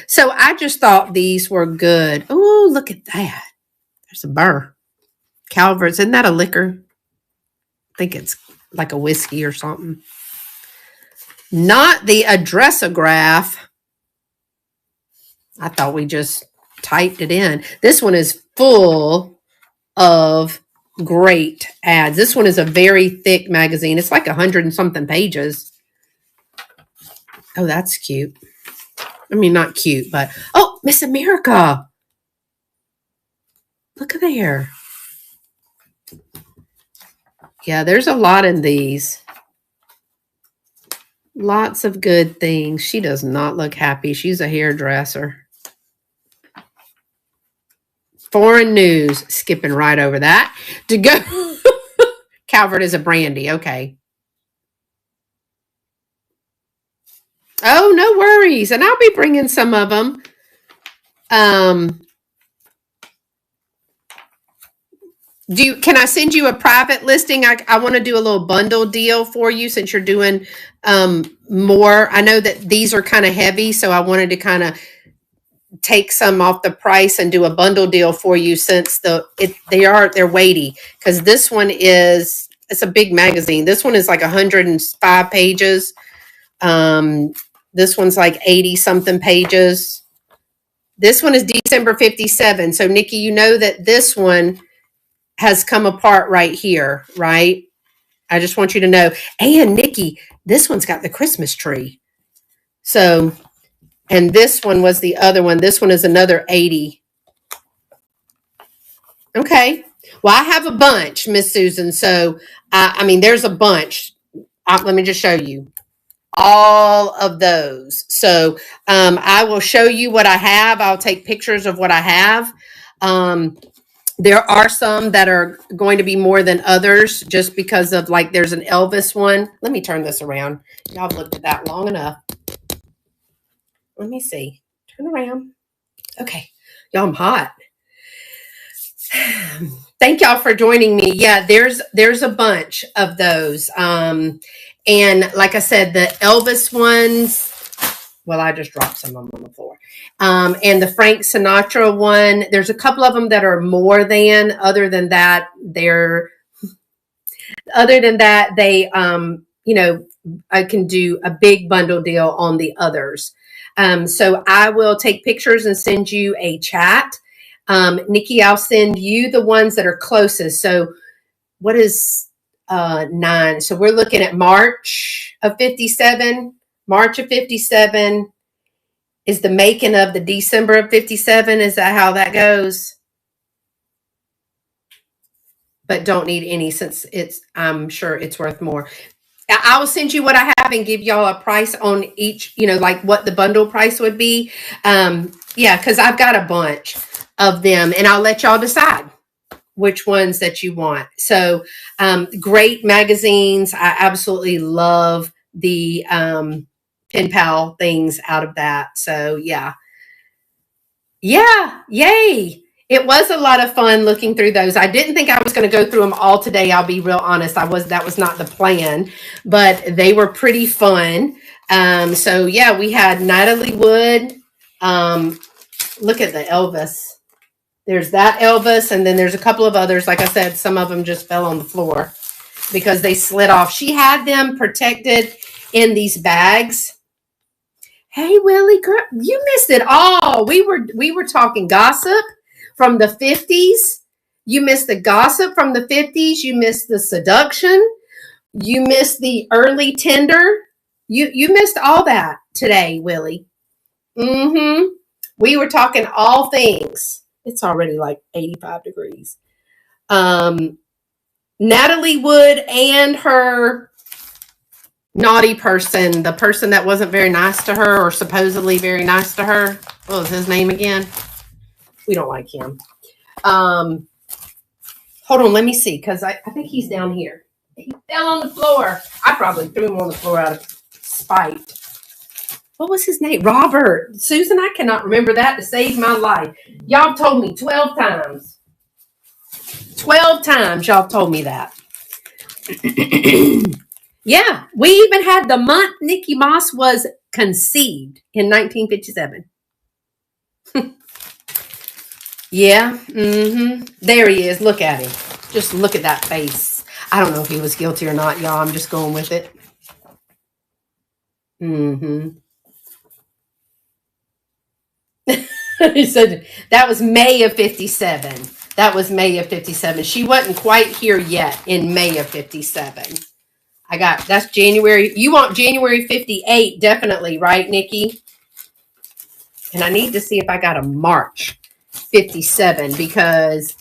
So I just thought these were good. Oh, look at that. There's a burr. Calvert's, isn't that a liquor? I think it's like a whiskey or something. Not the addressograph. I thought we just typed it in. This one is full of great ads. This one is a very thick magazine. It's like 100 and something pages. Oh, that's cute. I mean, not cute, but oh, Miss America. Look at there. Yeah, there's a lot in these. Lots of good things. She does not look happy. She's a hairdresser. Foreign news. Skipping right over that. To go. Calvert is a brandy. Okay. Oh, no worries. And I'll be bringing some of them. Can I send you a private listing? I want to do a little bundle deal for you since you're doing more. I know that these are kind of heavy, so I wanted to kind of take some off the price and do a bundle deal for you since they're weighty. Because this one it's a big magazine. This one is like 105 pages. This one's like 80 something pages. This one is December 57. So Nikki, you know that this one has come apart right here, right? I just want you to know. And Nikki, this one's got the Christmas tree. So, and this one was the other one. This one is another 80. Okay. Well, I have a bunch, Miss Susan. So, I mean, there's a bunch. Let me just show you all of those. So, I will show you what I have. I'll take pictures of what I have. There are some that are going to be more than others just because of like, there's an Elvis one. Let me turn this around. Y'all have looked at that long enough. Let me see. Turn around. Okay. Y'all, I'm hot. Thank y'all for joining me. Yeah, there's a bunch of those. And like I said, the Elvis ones, well, I just dropped some of them on the floor. And the Frank Sinatra one, there's a couple of them that are more than. Other than that, they, I can do a big bundle deal on the others. So I will take pictures and send you a chat. Nikki, I'll send you the ones that are closest. So what is 9? So we're looking at March of 57. March of 57 is the making of the December of 57. Is that how that goes? But don't need any since I'm sure it's worth more. I will send you what I have and give y'all a price on each, like what the bundle price would be. Yeah, because I've got a bunch of them and I'll let y'all decide which ones that you want. So great magazines. I absolutely love the pen pal things out of that. So yeah, yay. It was a lot of fun looking through those. I didn't think I was going to go through them all today. I'll be real honest. That was not the plan, but they were pretty fun. So yeah, we had Natalie Wood. Look at the Elvis. There's that Elvis, and then there's a couple of others. Like I said, some of them just fell on the floor because they slid off. She had them protected in these bags. Hey, Willie, girl, you missed it all. We were talking gossip from the 50s. You missed the gossip from the 50s. You missed the seduction. You missed the early Tinder. You missed all that today, Willie. Mm-hmm. We were talking all things. It's already like 85 degrees. Natalie Wood and her naughty person, the person that wasn't very nice to her or supposedly very nice to her. What was his name again? We don't like him. Hold on, let me see, because I think he's down here. He fell on the floor. I probably threw him on the floor out of spite. What was his name? Robert. Susan, I cannot remember that to save my life. Y'all told me 12 times. 12 times y'all told me that. Yeah, we even had the month Nikki Moss was conceived in 1957. Yeah, there he is. Look at him. Just look at that face. I don't know if he was guilty or not, y'all. I'm just going with it. He said that was May of 57. That was May of 57. She wasn't quite here yet in May of 57. That's January. You want January 58, definitely, right, Nikki? And I need to see if I got a March 57 because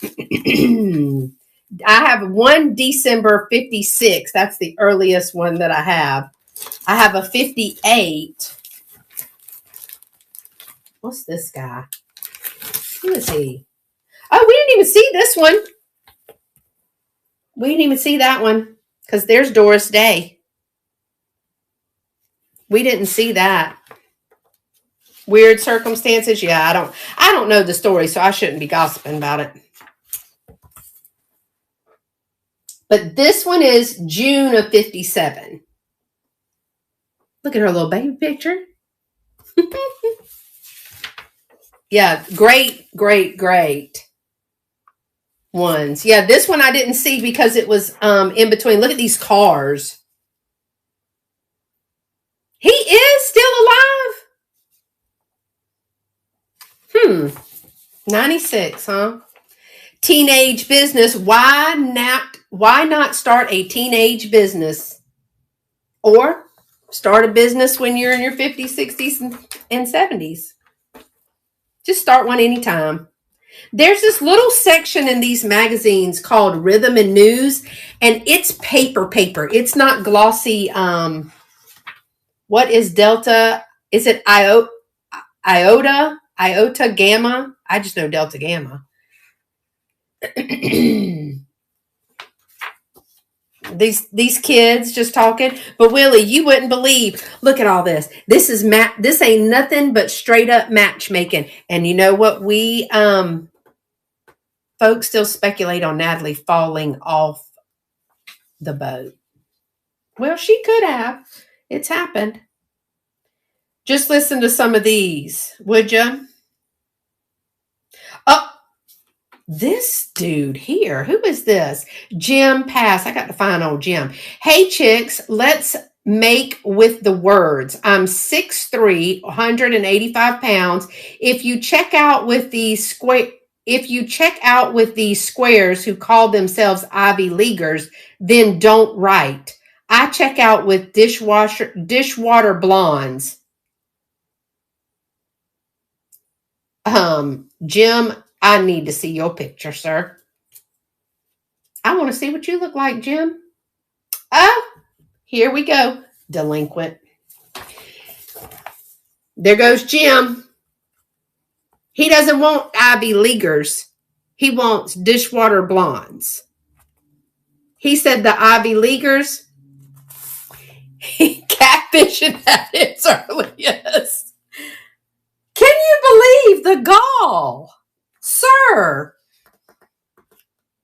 I have one December 56. That's the earliest one that I have. I have a 58. What's this guy? Who is he? Oh, we didn't even see this one. We didn't even see that one because there's Doris Day. We didn't see that. Weird circumstances. Yeah, I don't know the story, so I shouldn't be gossiping about it. But this one is June of 57. Look at her little baby picture. Yeah, great ones. Yeah, this one I didn't see because it was in between. Look at these cars. He is still alive. 96, huh? Teenage business. Why not start a teenage business? Or start a business when you're in your 50s, 60s, and 70s. Just start one anytime. There's this little section in these magazines called Rhythm and News, and it's paper. It's not glossy. What is Delta? Is it Iota Gamma? I just know Delta Gamma. These kids just talking. But Willie, you wouldn't believe. Look at all this. This ain't nothing but straight up matchmaking. And you know what? We folks still speculate on Natalie falling off the boat. Well, she could have. It's happened. Just listen to some of these, would you? Oh, this dude here. Who is this? Jim Pass. I got to find old Jim. Hey, chicks, let's make with the words. I'm 6'3", 185 pounds. If you check out with these squares who call themselves Ivy Leaguers, then don't write. I check out with dishwater blondes. Jim, I need to see your picture, sir. I want to see what you look like, Jim. Oh, here we go. Delinquent. There goes Jim. He doesn't want Ivy Leaguers. He wants dishwater blondes. He said the Ivy Leaguers. Catfishing at its earliest. Can you believe the gall? Sir,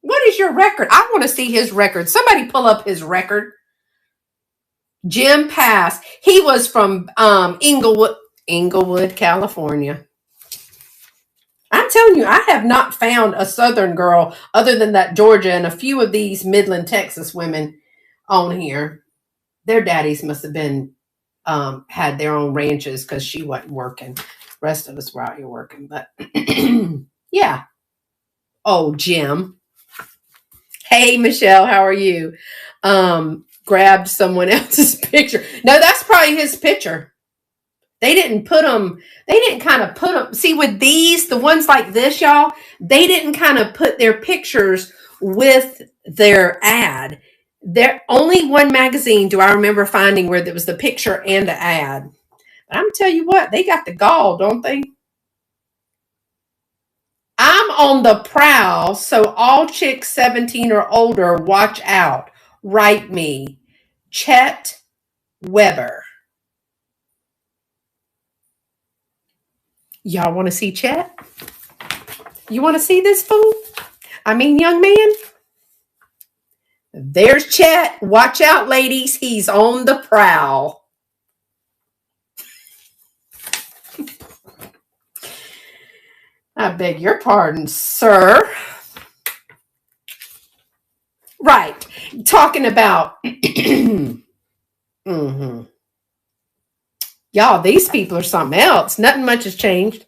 what is your record? I want to see his record. Somebody pull up his record. Jim Pass. He was from Inglewood, California. I'm telling you, I have not found a Southern girl other than that Georgia and a few of these Midland, Texas women on here. Their daddies must have been had their own ranches because she wasn't working. The rest of us were out here working, but yeah. Oh, Jim. Hey, Michelle, how are you? Grabbed someone else's picture. No, that's probably his picture. They didn't kind of put them. See, with these, the ones like this, y'all, they didn't kind of put their pictures with their ad. There only one magazine do I remember finding where there was the picture and the ad. But I'm tell you what, they got the gall, don't they? I'm on the prowl, so all chicks 17 or older, watch out. Write me. Chet Weber. Y'all want to see Chet? You want to see this fool? I mean, young man? There's Chet. Watch out, ladies. He's on the prowl. I beg your pardon, sir. Right. Talking about Y'all, these people are something else. Nothing much has changed.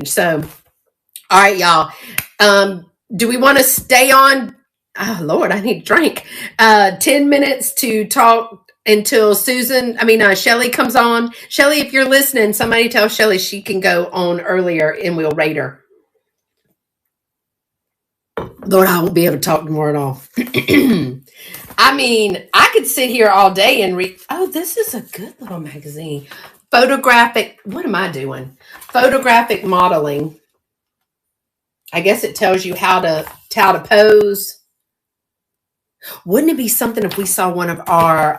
So, all right, y'all. Do we want to stay on? Oh, Lord, I need a drink. 10 minutes to talk until Shelly comes on. Shelly, if you're listening, somebody tell Shelly she can go on earlier and we'll rate her. Lord, I won't be able to talk more at all. I mean, I could sit here all day and read. Oh, this is a good little magazine. Photographic. What am I doing? Photographic modeling. I guess it tells you how to pose. Wouldn't it be something if we saw one of our,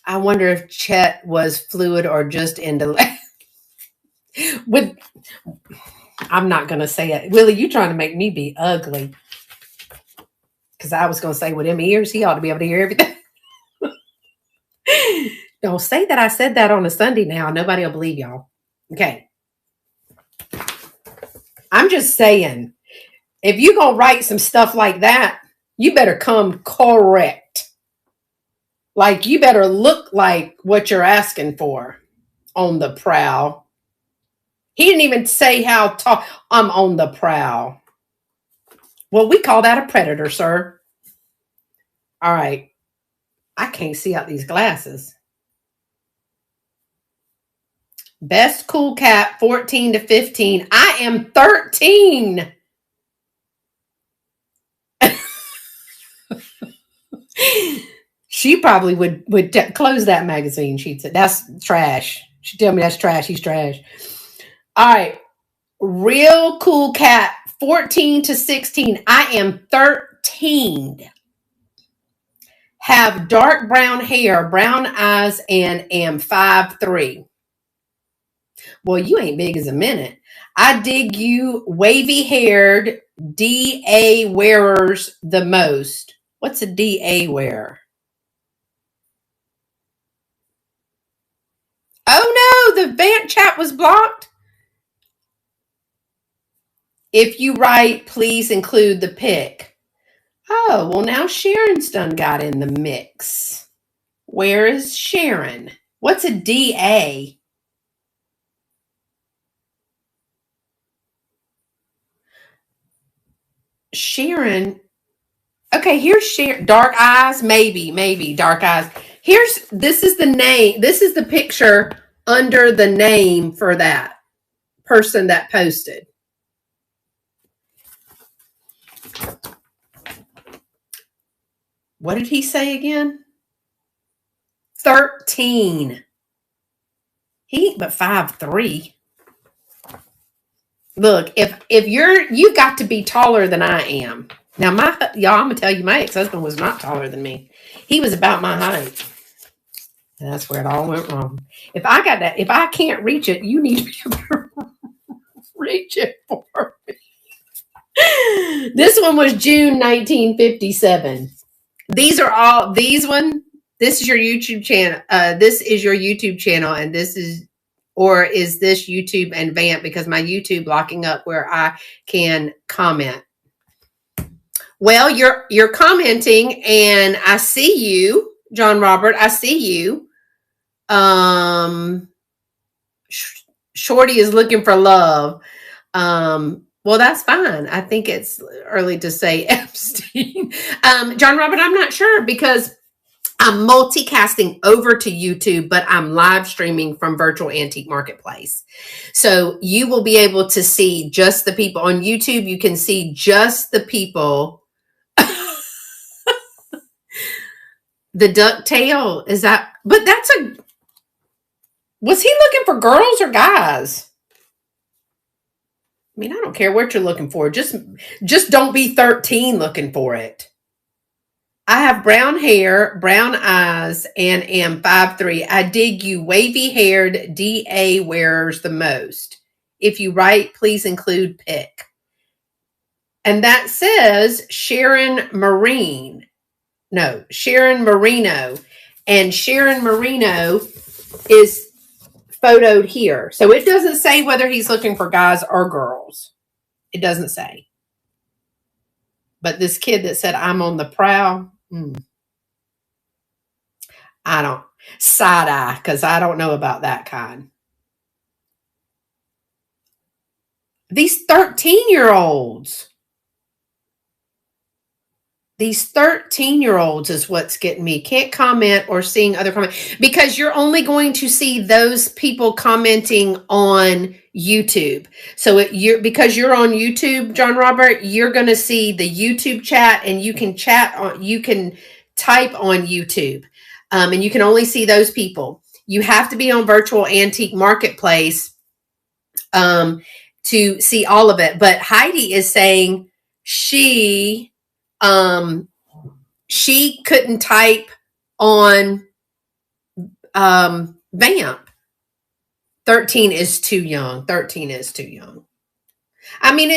I wonder if Chet was fluid or just into I'm not going to say it. Willie, you trying to make me be ugly. Because I was going to say with him ears, he ought to be able to hear everything. Don't say that I said that on a Sunday now. Nobody will believe y'all. Okay. I'm just saying, if you're going to write some stuff like that, you better come correct. Like, you better look like what you're asking for on the prowl. He didn't even say how tall. I'm on the prowl. Well, we call that a predator, sir. All right. I can't see out these glasses. Best cool cat, 14 to 15. I am 13. She probably would close that magazine. She'd say, that's trash. She'd tell me that's trash. He's trash. All right. Real cool cat, 14 to 16. I am 13. Have dark brown hair, brown eyes, and am 5'3". Well, you ain't big as a minute. I dig you wavy haired DA wearers the most. What's a DA wearer? Oh no, the VAMP chat was blocked. If you write, please include the pic. Oh, well, now Sharon's done got in the mix. Where is Sharon? What's a DA? Sharon. Okay, here's Sharon. Dark eyes, maybe dark eyes. This is the name. This is the picture under the name for that person that posted. What did he say again? 13. He ain't but 5'3". Look, if you got to be taller than I am. Now y'all, I'm gonna tell you, my ex-husband was not taller than me. He was about my height. And that's where it all went wrong. If I can't reach it, you need to be able to reach it for me. This one was June 1957. This is your YouTube channel. This is your YouTube channel, and is this YouTube and VAMP, because my YouTube locking up where I can comment. Well, you're commenting, and I see you, John Robert. I see you. Shorty is looking for love. Well, that's fine. I think it's early to say Epstein. John Robert, I'm not sure, because I'm multicasting over to YouTube, but I'm live streaming from Virtual Antique Marketplace. So you will be able to see just the people on YouTube. You can see just the people. The ducktail, is that, but was he looking for girls or guys? I mean, I don't care what you're looking for. Just don't be 13 looking for it. I have brown hair, brown eyes, and am 5'3". I dig you wavy-haired DA wearers the most. If you write, please include pic. And that says Sharon Marino. And Sharon Marino is photoed here. So it doesn't say whether he's looking for guys or girls. It doesn't say. But this kid that said, I'm on the prowl, I don't, side eye, because I don't know about that kind. These 13-year-olds. These 13-year-olds is what's getting me. Can't comment or seeing other comments, because you're only going to see those people commenting on YouTube. So because you're on YouTube, John Robert, you're going to see the YouTube chat, and you can type on YouTube, and you can only see those people. You have to be on Virtual Antique Marketplace to see all of it. But Heidi is saying she couldn't type on VAMP. 13 is too young. 13 is too young. I mean,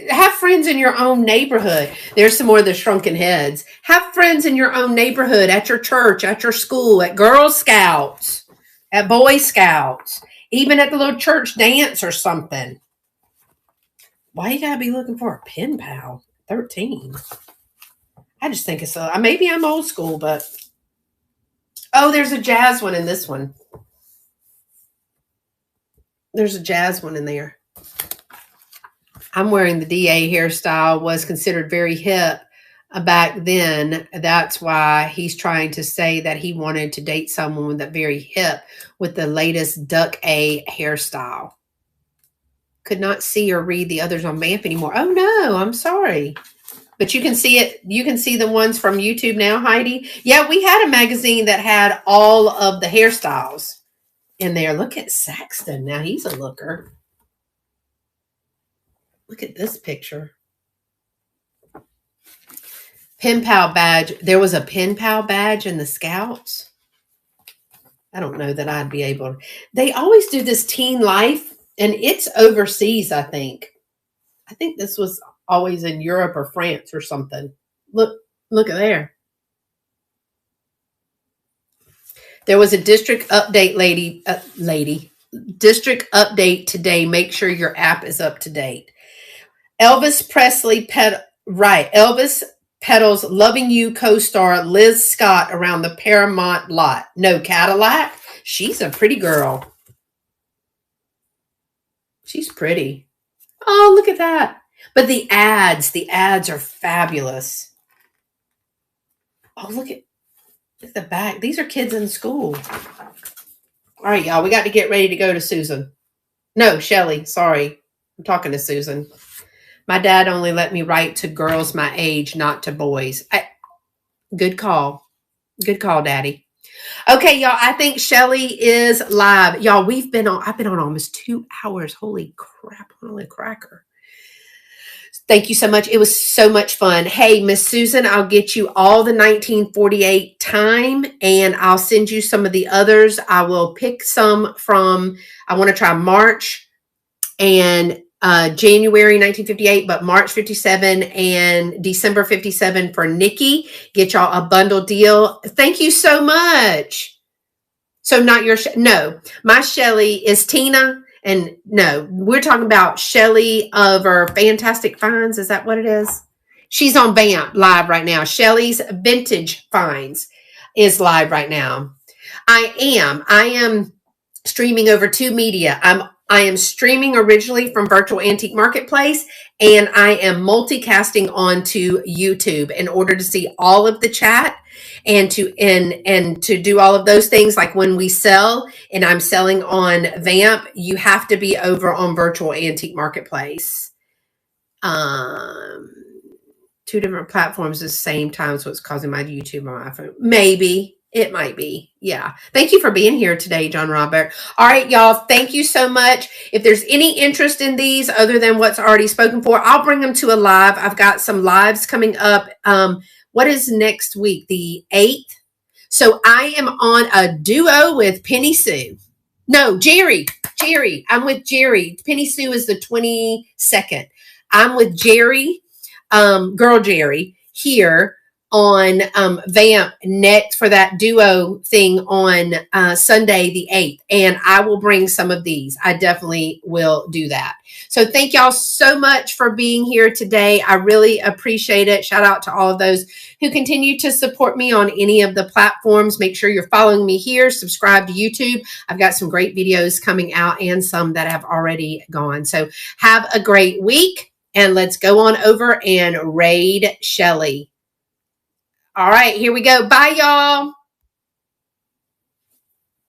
have friends in your own neighborhood. There's some more of the shrunken heads. Have friends in your own neighborhood, at your church, at your school, at Girl Scouts, at Boy Scouts, even at the little church dance or something. Why you gotta be looking for a pen pal? 13. I just think it's maybe I'm old school, but there's a jazz one in this one. There's a jazz one in there. I'm wearing the DA hairstyle, was considered very hip back then. That's why he's trying to say that he wanted to date someone with that very hip with the latest Duck A hairstyle. Could not see or read the others on VAMP anymore. Oh no, I'm sorry. But you can see it. You can see the ones from YouTube now, Heidi. Yeah, we had a magazine that had all of the hairstyles in there. Look at Saxton. Now he's a looker. Look at this picture. Pen pal badge. There was a pen pal badge in the Scouts. I don't know that I'd be able to. They always do this teen life, and it's overseas, I think. I think this was always in Europe or France or something. Look at there. There was a district update district update today. Make sure your app is up to date. Elvis Presley Elvis pedals Loving You co-star Liz Scott around the Paramount lot. No Cadillac. She's a pretty girl. She's pretty. Oh, look at that. But the ads are fabulous. Oh, look at the back. These are kids in school. All right, y'all. We got to get ready to go to Susan. No, Shelly. Sorry. I'm talking to Susan. My dad only let me write to girls my age, not to boys. Good call. Good call, Daddy. Okay, y'all. I think Shelly is live. Y'all, I've been on almost 2 hours. Holy crap. Holy cracker. Thank you so much. It was so much fun. Hey, Miss Susan, I'll get you all the 1948 time, and I'll send you some of the others. I will pick some from, I want to try March and January 1958, but March 57 and December 57 for Nikki. Get y'all a bundle deal. Thank you so much. So not your, no, my Shelly is Tina. And no, we're talking about Shelly of her Fantastic Finds. Is that what it is? She's on VAMP live right now. Shelly's Vintage Finds is live right now. I am streaming over 2 media. I am streaming originally from Virtual Antique Marketplace, and I am multicasting onto YouTube in order to see all of the chat and to do all of those things. Like when we sell and I'm selling on VAMP, you have to be over on Virtual Antique Marketplace. 2 different platforms at the same time, so it's causing my YouTube on my phone. Maybe. It might be. Yeah. Thank you for being here today, John Robert. All right, y'all. Thank you so much. If there's any interest in these other than what's already spoken for, I'll bring them to a live. I've got some lives coming up. What is next week? The 8th. So I am on a duo with Penny Sue. No, Jerry. I'm with Jerry. Penny Sue is the 22nd. I'm with Jerry, girl Jerry, here on VAMP next for that duo thing on Sunday the 8th. And I will bring some of these. I definitely will do that. So thank y'all so much for being here today. I really appreciate it. Shout out to all of those who continue to support me on any of the platforms. Make sure you're following me here. Subscribe to YouTube. I've got some great videos coming out and some that have already gone. So have a great week, and let's go on over and raid Shelly. All right, here we go. Bye, y'all.